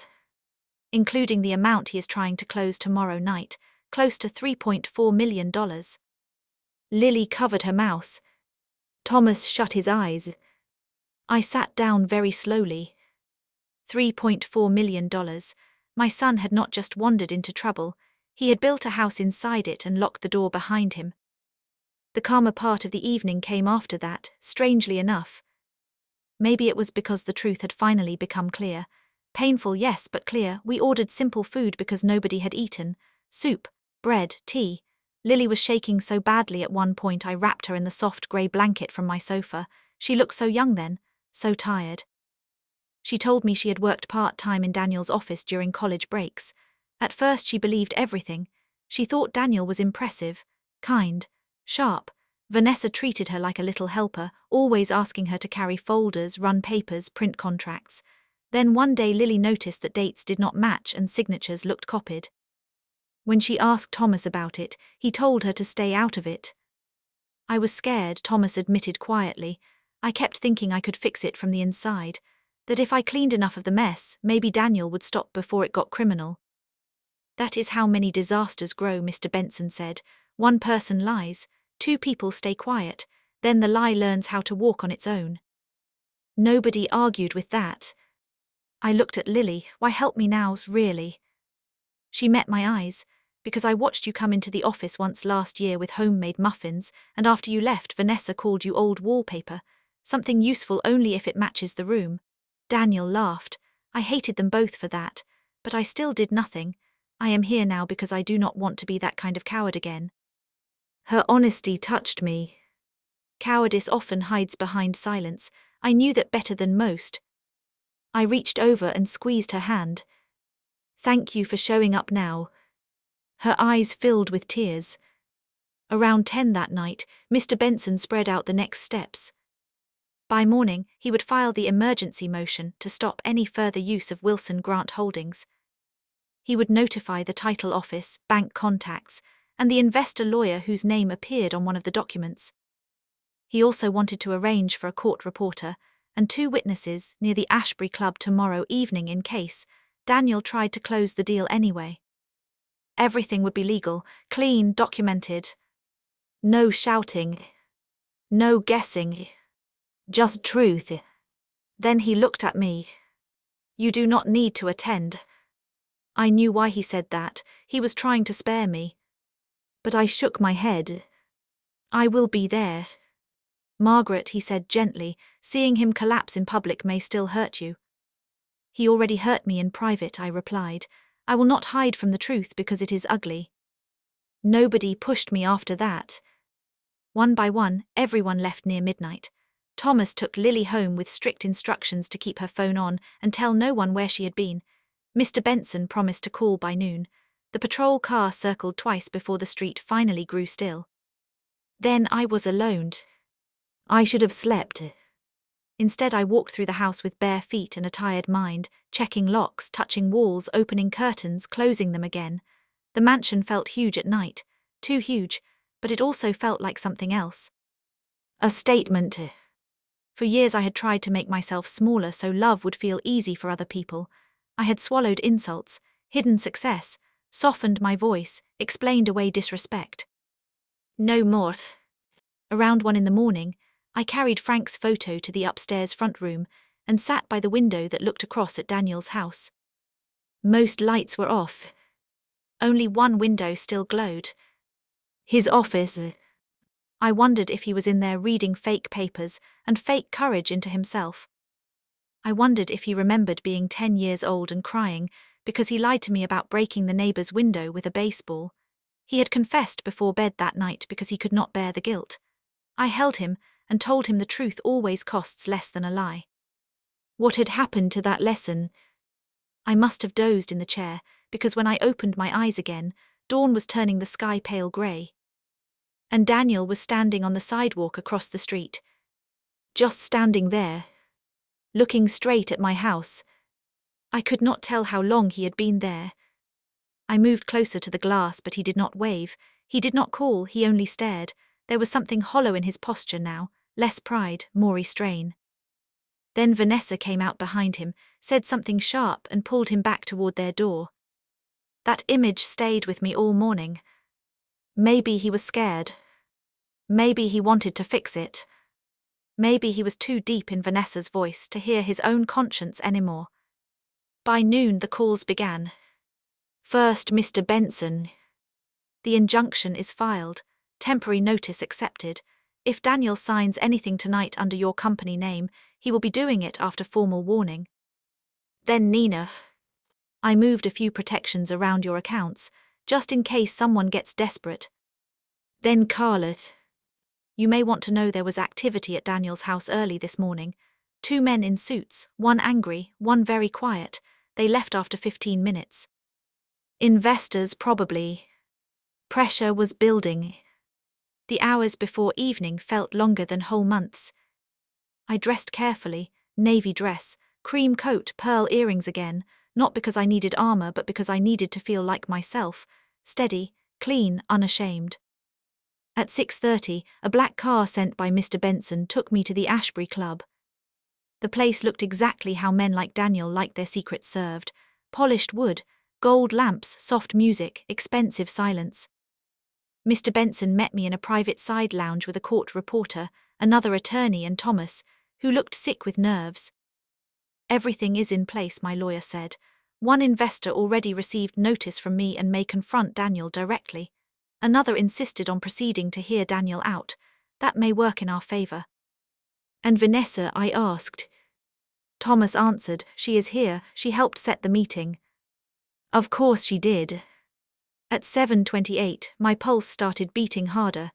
"Including the amount he is trying to close tomorrow night, close to $3.4 million. Lily covered her mouth. Thomas shut his eyes. I sat down very slowly. $3.4 million. My son had not just wandered into trouble, he had built a house inside it and locked the door behind him. The calmer part of the evening came after that, strangely enough. Maybe it was because the truth had finally become clear. Painful, yes, but clear. We ordered simple food because nobody had eaten. Soup, bread, tea. Lily was shaking so badly at one point I wrapped her in the soft grey blanket from my sofa. She looked so young then, so tired. She told me she had worked part-time in Daniel's office during college breaks. At first she believed everything. She thought Daniel was impressive, kind, sharp. Vanessa treated her like a little helper, always asking her to carry folders, run papers, print contracts. Then one day Lily noticed that dates did not match and signatures looked copied. When she asked Thomas about it, he told her to stay out of it. "I was scared," Thomas admitted quietly. "I kept thinking I could fix it from the inside, that if I cleaned enough of the mess, maybe Daniel would stop before it got criminal." "That is how many disasters grow," Mr. Benson said. "One person lies, 2 people stay quiet, then the lie learns how to walk on its own." Nobody argued with that. I looked at Lily. "Why help me now, really?" She met my eyes. "Because I watched you come into the office once last year with homemade muffins, and after you left, Vanessa called you old wallpaper. Something useful only if it matches the room." Daniel laughed. "I hated them both for that, but I still did nothing. I am here now because I do not want to be that kind of coward again." Her honesty touched me. Cowardice often hides behind silence. I knew that better than most. I reached over and squeezed her hand. "Thank you for showing up now." Her eyes filled with tears. Around 10 that night, Mr. Benson spread out the next steps. By morning, he would file the emergency motion to stop any further use of Wilson Grant Holdings. He would notify the title office, bank contacts, and the investor lawyer whose name appeared on one of the documents. He also wanted to arrange for a court reporter and 2 witnesses near the Ashbury Club tomorrow evening in case Daniel tried to close the deal anyway. Everything would be legal, clean, documented. No shouting. No guessing. Just truth. Then he looked at me. "You do not need to attend." I knew why he said that. He was trying to spare me. But I shook my head. "I will be there." "Margaret," he said gently, "seeing him collapse in public may still hurt you." "He already hurt me in private," I replied. "I will not hide from the truth because it is ugly." Nobody pushed me after that. One by one, everyone left near midnight. Thomas took Lily home with strict instructions to keep her phone on and tell no one where she had been. Mr. Benson promised to call by noon. The patrol car circled twice before the street finally grew still. Then I was alone. I should have slept. Instead, I walked through the house with bare feet and a tired mind, checking locks, touching walls, opening curtains, closing them again. The mansion felt huge at night, too huge, but it also felt like something else. A statement. For years I had tried to make myself smaller so love would feel easy for other people. I had swallowed insults, hidden success, softened my voice, explained away disrespect. No more. Around 1 a.m, I carried Frank's photo to the upstairs front room and sat by the window that looked across at Daniel's house. Most lights were off. Only one window still glowed. His office. I wondered if he was in there reading fake papers and fake courage into himself. I wondered if he remembered being 10 years old and crying because he lied to me about breaking the neighbor's window with a baseball. He had confessed before bed that night because he could not bear the guilt. I held him and told him the truth always costs less than a lie. What had happened to that lesson? I must have dozed in the chair, because when I opened my eyes again, dawn was turning the sky pale grey. And Daniel was standing on the sidewalk across the street. Just standing there, looking straight at my house. I could not tell how long he had been there. I moved closer to the glass, but he did not wave, he did not call, he only stared. There was something hollow in his posture now, less pride, more restraint. Then Vanessa came out behind him, said something sharp and pulled him back toward their door. That image stayed with me all morning. Maybe he was scared. Maybe he wanted to fix it. Maybe he was too deep in Vanessa's voice to hear his own conscience anymore. By noon the calls began. First, Mr. Benson. The injunction is filed. Temporary notice accepted. If Daniel signs anything tonight under your company name, he will be doing it after formal warning. Then Nina. I moved a few protections around your accounts, just in case someone gets desperate. Then Carlot. You may want to know there was activity at Daniel's house early this morning. 2 men in suits, one angry, one very quiet. They left after 15 minutes. Investors probably. Pressure was building. The hours before evening felt longer than whole months. I dressed carefully, navy dress, cream coat, pearl earrings again, not because I needed armor but because I needed to feel like myself, steady, clean, unashamed. At 6:30, a black car sent by Mr. Benson took me to the Ashbury Club. The place looked exactly how men like Daniel liked their secrets served: polished wood, gold lamps, soft music, expensive silence. Mr. Benson met me in a private side lounge with a court reporter, another attorney and Thomas, who looked sick with nerves. Everything is in place, my lawyer said. One investor already received notice from me and may confront Daniel directly. Another insisted on proceeding to hear Daniel out. That may work in our favor. And Vanessa, I asked. Thomas answered, she is here, she helped set the meeting. Of course she did. At 7:28, my pulse started beating harder.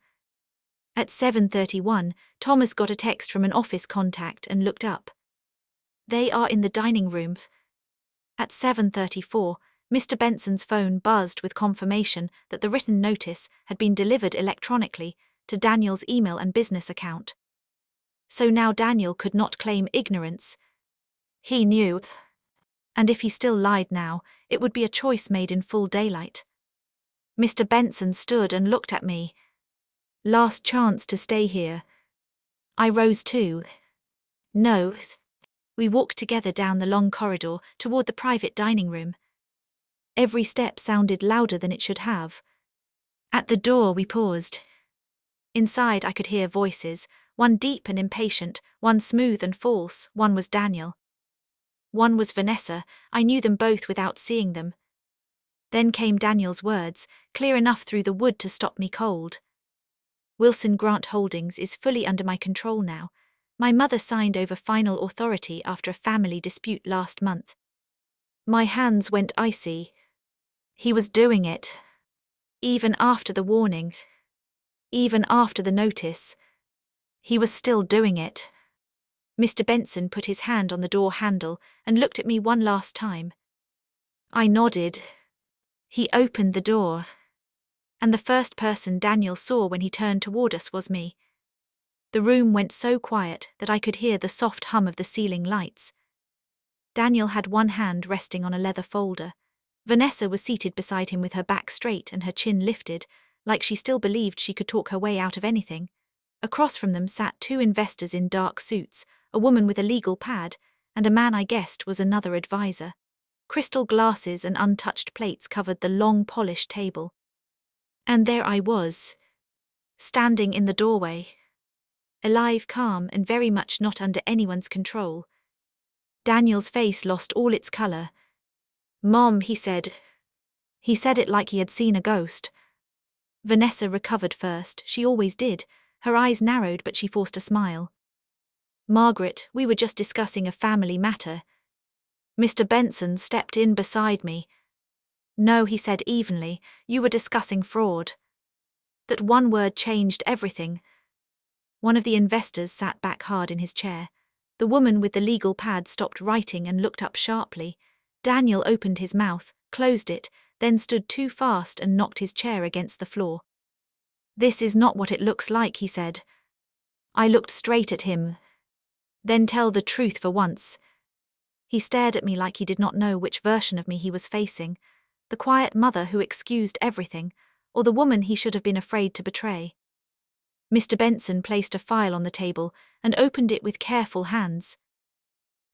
At 7:31, Thomas got a text from an office contact and looked up. They are in the dining room. At 7:34, Mr. Benson's phone buzzed with confirmation that the written notice had been delivered electronically to Daniel's email and business account. So now Daniel could not claim ignorance. He knew. And if he still lied now, it would be a choice made in full daylight. Mr. Benson stood and looked at me. Last chance to stay here. I rose too. No. We walked together down the long corridor toward the private dining room. Every step sounded louder than it should have. At the door we paused. Inside I could hear voices, one deep and impatient, one smooth and false, one was Daniel. One was Vanessa, I knew them both without seeing them. Then came Daniel's words, clear enough through the wood to stop me cold. Wilson Grant Holdings is fully under my control now. My mother signed over final authority after a family dispute last month. My hands went icy. He was doing it. Even after the warning. Even after the notice. He was still doing it. Mr. Benson put his hand on the door handle and looked at me one last time. I nodded. He opened the door. And the first person Daniel saw when he turned toward us was me. The room went so quiet that I could hear the soft hum of the ceiling lights. Daniel had one hand resting on a leather folder. Vanessa was seated beside him with her back straight and her chin lifted, like she still believed she could talk her way out of anything. Across from them sat two investors in dark suits, a woman with a legal pad, and a man I guessed was another advisor. Crystal glasses and untouched plates covered the long polished table. And there I was, standing in the doorway. Alive, calm, and very much not under anyone's control. Daniel's face lost all its color. "Mom," he said. He said it like he had seen a ghost. Vanessa recovered first, she always did. Her eyes narrowed, but she forced a smile. "Margaret, we were just discussing a family matter." Mr. Benson stepped in beside me. "No," he said evenly, "you were discussing fraud." That one word changed everything. One of the investors sat back hard in his chair. The woman with the legal pad stopped writing and looked up sharply. Daniel opened his mouth, closed it, then stood too fast and knocked his chair against the floor. "This is not what it looks like," he said. I looked straight at him. "Then tell the truth for once." He stared at me like he did not know which version of me he was facing, the quiet mother who excused everything, or the woman he should have been afraid to betray. Mr. Benson placed a file on the table and opened it with careful hands.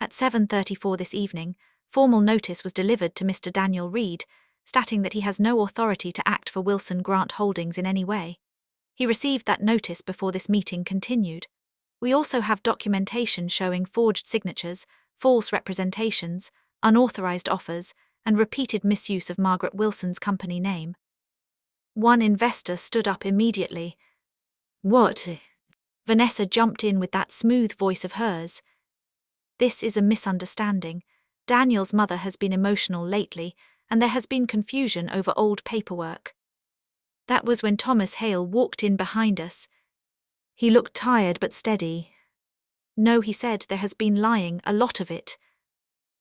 At 7:34 this evening, formal notice was delivered to Mr. Daniel Reed, stating that he has no authority to act for Wilson Grant Holdings in any way. He received that notice before this meeting continued. We also have documentation showing forged signatures, false representations, unauthorized offers, and repeated misuse of Margaret Wilson's company name. One investor stood up immediately. "What?" Vanessa jumped in with that smooth voice of hers. "This is a misunderstanding. Daniel's mother has been emotional lately, and there has been confusion over old paperwork." That was when Thomas Hale walked in behind us. He looked tired but steady. "No," he said, "there has been lying, a lot of it."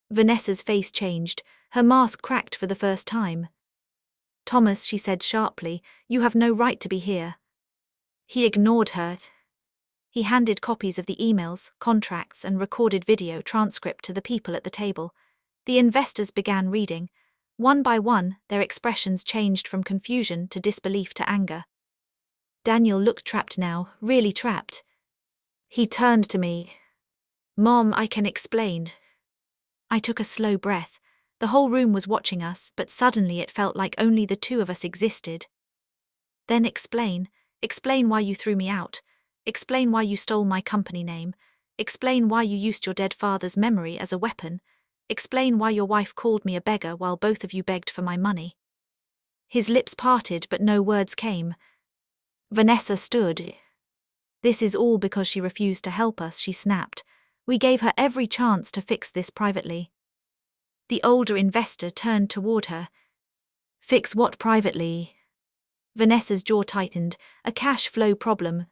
Vanessa's face changed, her mask cracked for the first time. "Thomas," she said sharply, "you have no right to be here." He ignored her. He handed copies of the emails, contracts, and recorded video transcript to the people at the table. The investors began reading. One by one, their expressions changed from confusion to disbelief to anger. Daniel looked trapped now, really trapped. He turned to me. "Mom, I can explain." I took a slow breath. The whole room was watching us, but suddenly it felt like only the two of us existed. "Then explain. Explain why you threw me out. Explain why you stole my company name. Explain why you used your dead father's memory as a weapon. Explain why your wife called me a beggar while both of you begged for my money." His lips parted, but no words came. Vanessa stood. "This is all because she refused to help us," she snapped. "We gave her every chance to fix this privately." The older investor turned toward her. "Fix what privately?" Vanessa's jaw tightened. "A cash flow problem."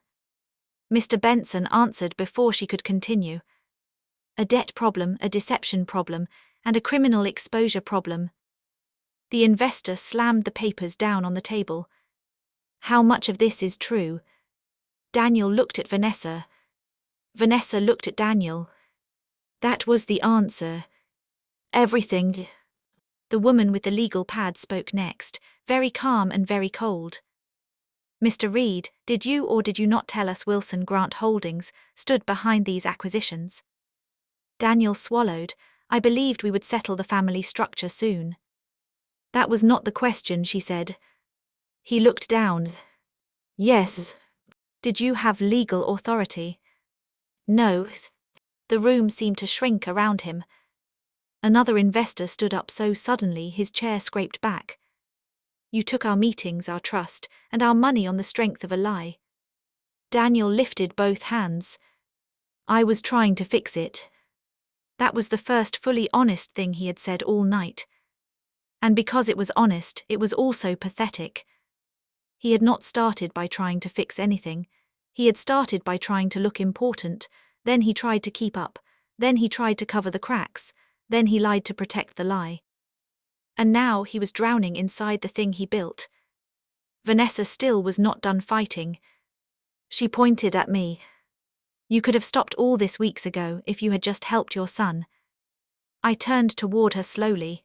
Mr. Benson answered before she could continue. "A debt problem, a deception problem, and a criminal exposure problem." The investor slammed the papers down on the table. "How much of this is true?" Daniel looked at Vanessa. Vanessa looked at Daniel. That was the answer. "Everything." The woman with the legal pad spoke next, very calm and very cold. "Mr. Reed, did you or did you not tell us Wilson Grant Holdings stood behind these acquisitions?" Daniel swallowed. "I believed we would settle the family structure soon." "That was not the question," she said. He looked down. "Yes." "Did you have legal authority?" "No." The room seemed to shrink around him. Another investor stood up so suddenly his chair scraped back. "You took our meetings, our trust, and our money on the strength of a lie." Daniel lifted both hands. "I was trying to fix it." That was the first fully honest thing he had said all night. And because it was honest, it was also pathetic. He had not started by trying to fix anything. He had started by trying to look important, then he tried to keep up, then he tried to cover the cracks, then he lied to protect the lie. And now he was drowning inside the thing he built. Vanessa still was not done fighting. She pointed at me. You could have stopped all this weeks ago if you had just helped your son. I turned toward her slowly.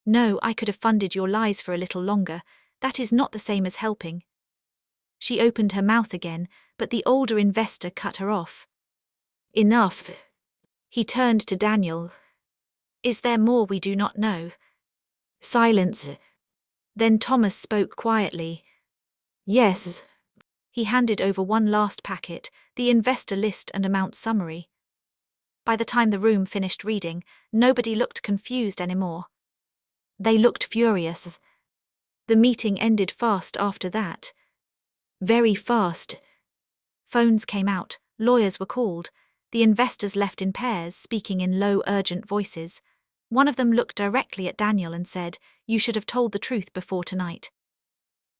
No, I could have funded your lies for a little longer. That is not the same as helping. She opened her mouth again, but the older investor cut her off. Enough. He turned to Daniel. Is there more we do not know? Silence. Then Thomas spoke quietly. Yes. He handed over one last packet, the investor list and amount summary. By the time the room finished reading, nobody looked confused anymore. They looked furious. The meeting ended fast after that. Very fast. Phones came out, lawyers were called, the investors left in pairs, speaking in low, urgent voices. One of them looked directly at Daniel and said, "You should have told the truth before tonight."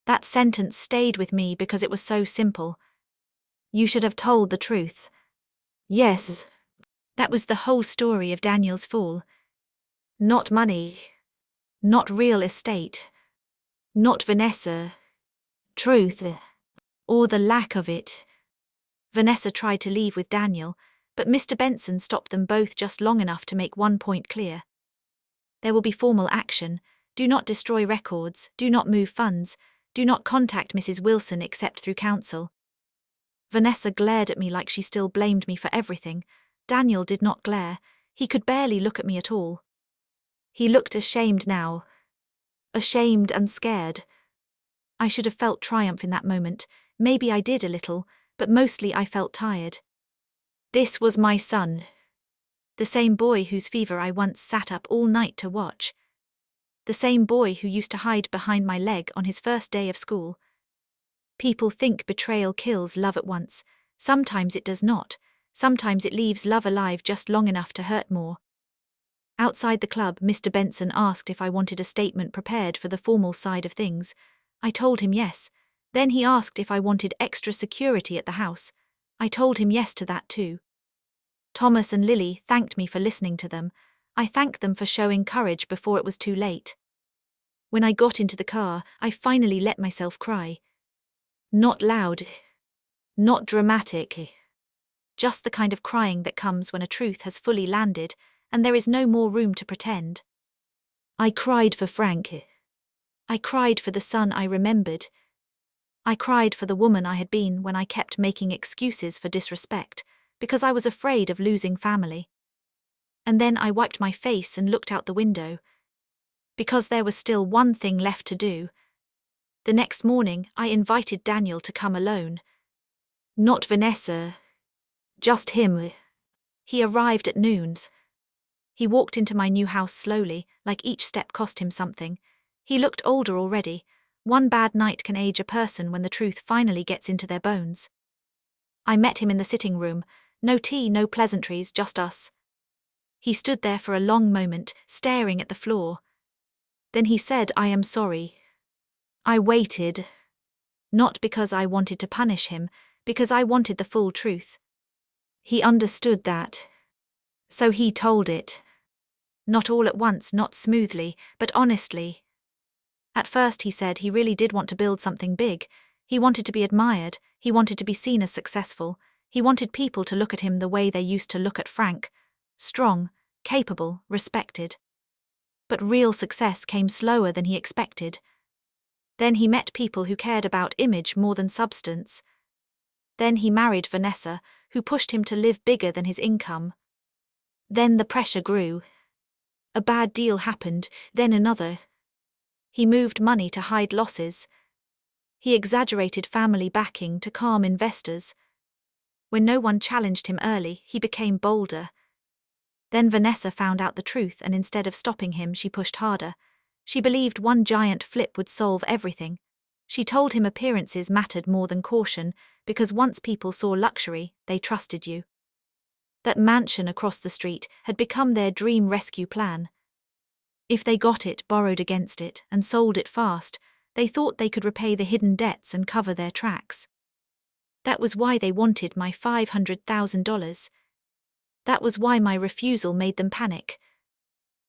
That sentence stayed with me because it was so simple. You should have told the truth. Yes. That was the whole story of Daniel's fall. Not money. Not real estate. Not Vanessa. Truth. Or the lack of it. Vanessa tried to leave with Daniel, but Mr. Benson stopped them both just long enough to make one point clear. There will be formal action. Do not destroy records, do not move funds, do not contact Mrs. Wilson except through counsel. Vanessa glared at me like she still blamed me for everything. Daniel did not glare. He could barely look at me at all. He looked ashamed now. Ashamed and scared. I should have felt triumph in that moment. Maybe I did a little, but mostly I felt tired. This was my son. The same boy whose fever I once sat up all night to watch. The same boy who used to hide behind my leg on his first day of school. People think betrayal kills love at once. Sometimes it does not. Sometimes it leaves love alive just long enough to hurt more. Outside the club, Mr. Benson asked if I wanted a statement prepared for the formal side of things. I told him yes. Then he asked if I wanted extra security at the house. I told him yes to that too. Thomas and Lily thanked me for listening to them. I thanked them for showing courage before it was too late. When I got into the car, I finally let myself cry. Not loud. Not dramatic. Just the kind of crying that comes when a truth has fully landed, and there is no more room to pretend. I cried for Frank. I cried for the son I remembered. I cried for the woman I had been when I kept making excuses for disrespect, because I was afraid of losing family. And then I wiped my face and looked out the window. Because there was still one thing left to do. The next morning, I invited Daniel to come alone. Not Vanessa. Just him. He arrived at noon. He walked into my new house slowly, like each step cost him something. He looked older already. One bad night can age a person when the truth finally gets into their bones. I met him in the sitting room. No tea, no pleasantries, just us. He stood there for a long moment, staring at the floor. Then he said, "I am sorry." I waited. Not because I wanted to punish him, because I wanted the full truth. He understood that. So he told it. Not all at once, not smoothly, but honestly. At first he said he really did want to build something big. He wanted to be admired, he wanted to be seen as successful, he wanted people to look at him the way they used to look at Frank. Strong, capable, respected. But real success came slower than he expected. Then he met people who cared about image more than substance. Then he married Vanessa, who pushed him to live bigger than his income. Then the pressure grew. A bad deal happened, then another. He moved money to hide losses. He exaggerated family backing to calm investors. When no one challenged him early, he became bolder. Then Vanessa found out the truth, and instead of stopping him, she pushed harder. She believed one giant flip would solve everything. She told him appearances mattered more than caution, because once people saw luxury, they trusted you. That mansion across the street had become their dream rescue plan. If they got it, borrowed against it, and sold it fast, they thought they could repay the hidden debts and cover their tracks. That was why they wanted my $500,000. That was why my refusal made them panic.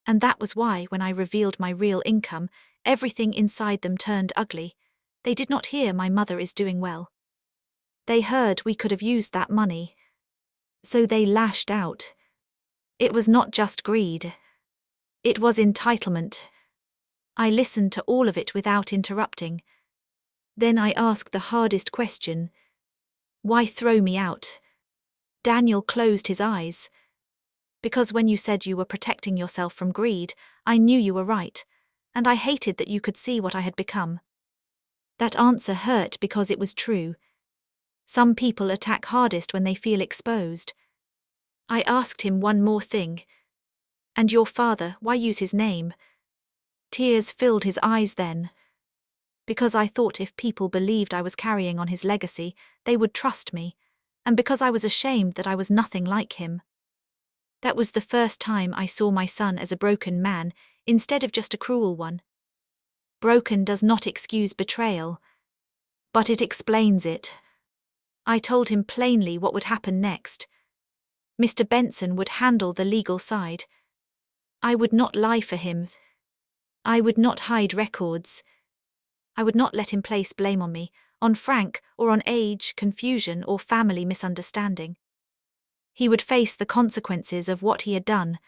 And that was why, when I revealed my real income, everything inside them turned ugly. They did not hear my mother is doing well. They heard we could have used that money. So they lashed out. It was not just greed. It was entitlement. I listened to all of it without interrupting. Then I asked the hardest question. Why throw me out? Daniel closed his eyes. Because when you said you were protecting yourself from greed, I knew you were right, and I hated that you could see what I had become. That answer hurt because it was true. Some people attack hardest when they feel exposed. I asked him one more thing. And your father, why use his name? Tears filled his eyes then. Because I thought if people believed I was carrying on his legacy, they would trust me, and because I was ashamed that I was nothing like him. That was the first time I saw my son as a broken man, instead of just a cruel one. Broken does not excuse betrayal, but it explains it. I told him plainly what would happen next. Mr. Benson would handle the legal side. I would not lie for him. I would not hide records. I would not let him place blame on me, on Frank, or on age, confusion, or family misunderstanding. He would face the consequences of what he had done,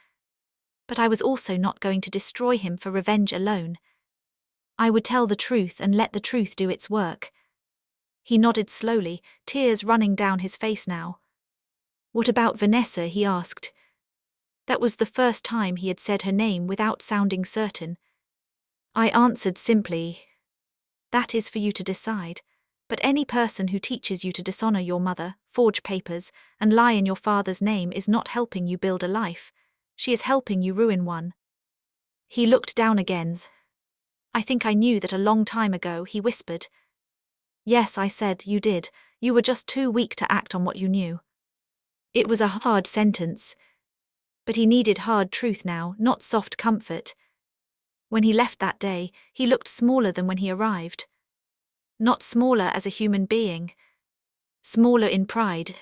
but I was also not going to destroy him for revenge alone. I would tell the truth and let the truth do its work. He nodded slowly, tears running down his face now. What about Vanessa? He asked. That was the first time he had said her name without sounding certain. I answered simply, that is for you to decide, but any person who teaches you to dishonor your mother, forge papers, and lie in your father's name is not helping you build a life. She is helping you ruin one. He looked down again. I think I knew that a long time ago, he whispered. Yes, I said, you did. You were just too weak to act on what you knew. It was a hard sentence. But he needed hard truth now, not soft comfort. When he left that day, he looked smaller than when he arrived. Not smaller as a human being. Smaller in pride.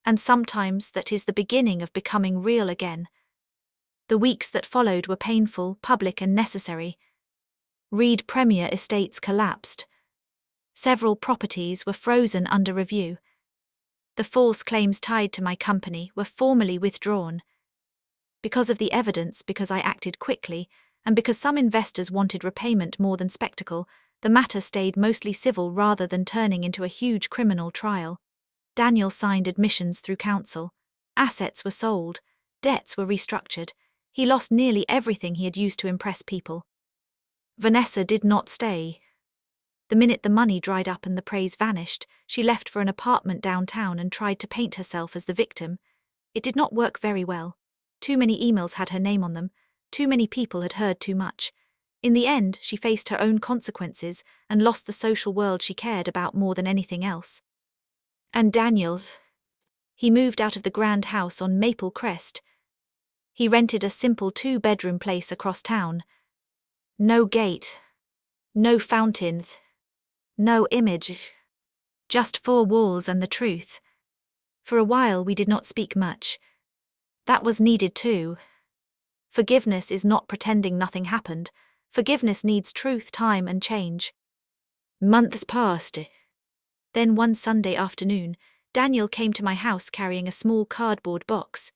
And sometimes that is the beginning of becoming real again. The weeks that followed were painful, public and necessary. Reed Premier Estates collapsed. Several properties were frozen under review. The false claims tied to my company were formally withdrawn. Because of the evidence, because I acted quickly, and because some investors wanted repayment more than spectacle, the matter stayed mostly civil rather than turning into a huge criminal trial. Daniel signed admissions through counsel. Assets were sold. Debts were restructured. He lost nearly everything he had used to impress people. Vanessa did not stay. The minute the money dried up and the praise vanished, she left for an apartment downtown and tried to paint herself as the victim. It did not work very well. Too many emails had her name on them. Too many people had heard too much. In the end, she faced her own consequences and lost the social world she cared about more than anything else. And Daniel, he moved out of the grand house on Maple Crest. He rented a simple 2-bedroom place across town. No gate. No fountain. No image. Just 4 walls and the truth. For a while we did not speak much. That was needed too. Forgiveness is not pretending nothing happened. Forgiveness needs truth, time and change. Months passed. Then one Sunday afternoon, Daniel came to my house carrying a small cardboard box.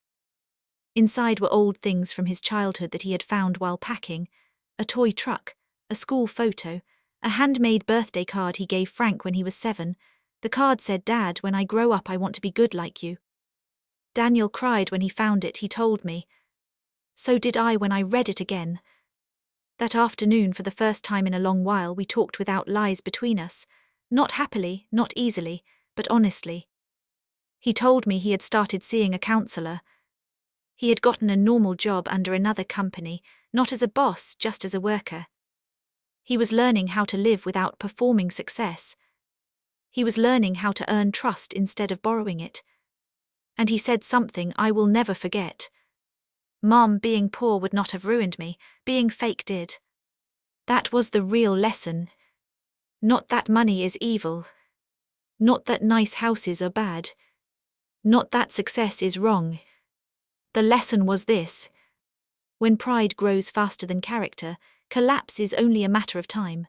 Inside were old things from his childhood that he had found while packing, a toy truck, a school photo, a handmade birthday card he gave Frank when he was 7. The card said, "Dad, when I grow up I want to be good like you." Daniel cried when he found it, he told me. So did I when I read it again. That afternoon, for the first time in a long while, we talked without lies between us. Not happily, not easily, but honestly. He told me he had started seeing a counselor. He had gotten a normal job under another company, not as a boss, just as a worker. He was learning how to live without performing success. He was learning how to earn trust instead of borrowing it. And he said something I will never forget. Mom, being poor would not have ruined me, being fake did. That was the real lesson. Not that money is evil. Not that nice houses are bad. Not that success is wrong. The lesson was this. When pride grows faster than character, collapse is only a matter of time.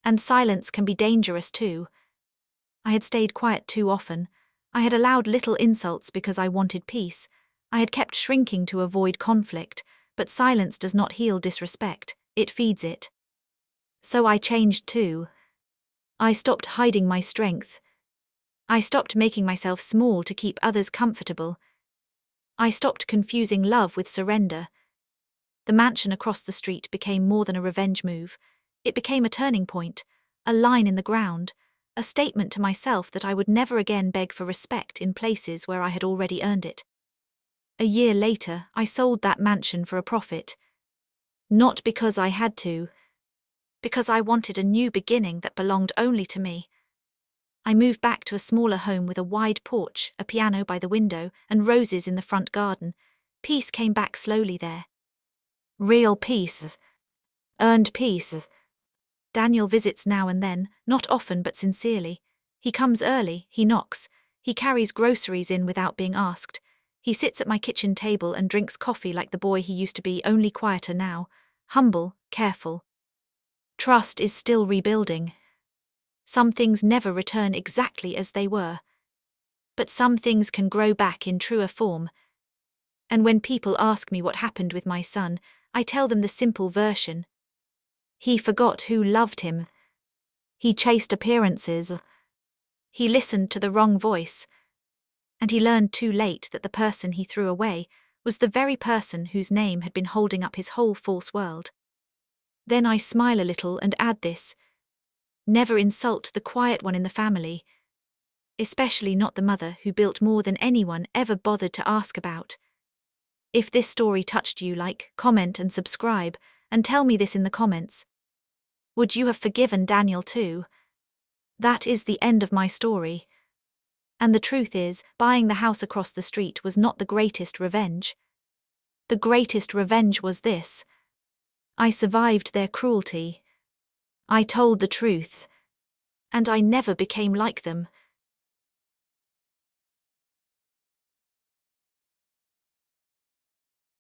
And silence can be dangerous too. I had stayed quiet too often. I had allowed little insults because I wanted peace. I had kept shrinking to avoid conflict, but silence does not heal disrespect, it feeds it. So I changed too. I stopped hiding my strength. I stopped making myself small to keep others comfortable. I stopped confusing love with surrender. The mansion across the street became more than a revenge move. It became a turning point, a line in the ground, a statement to myself that I would never again beg for respect in places where I had already earned it. A year later, I sold that mansion for a profit. Not because I had to, because I wanted a new beginning that belonged only to me. I moved back to a smaller home with a wide porch, a piano by the window, and roses in the front garden. Peace came back slowly there. Real peace. Earned peace. Daniel visits now and then, not often but sincerely. He comes early, he knocks. He carries groceries in without being asked. He sits at my kitchen table and drinks coffee like the boy he used to be, only quieter now. Humble, careful. Trust is still rebuilding. Some things never return exactly as they were. But some things can grow back in truer form. And when people ask me what happened with my son, I tell them the simple version. He forgot who loved him. He chased appearances. He listened to the wrong voice. And he learned too late that the person he threw away was the very person whose name had been holding up his whole false world. Then I smile a little and add this. Never insult the quiet one in the family, especially not the mother who built more than anyone ever bothered to ask about. If this story touched you, like, comment and subscribe, and tell me this in the comments. Would you have forgiven Daniel too? That is the end of my story. And the truth is, buying the house across the street was not the greatest revenge. The greatest revenge was this. I survived their cruelty. I told the truth. And I never became like them.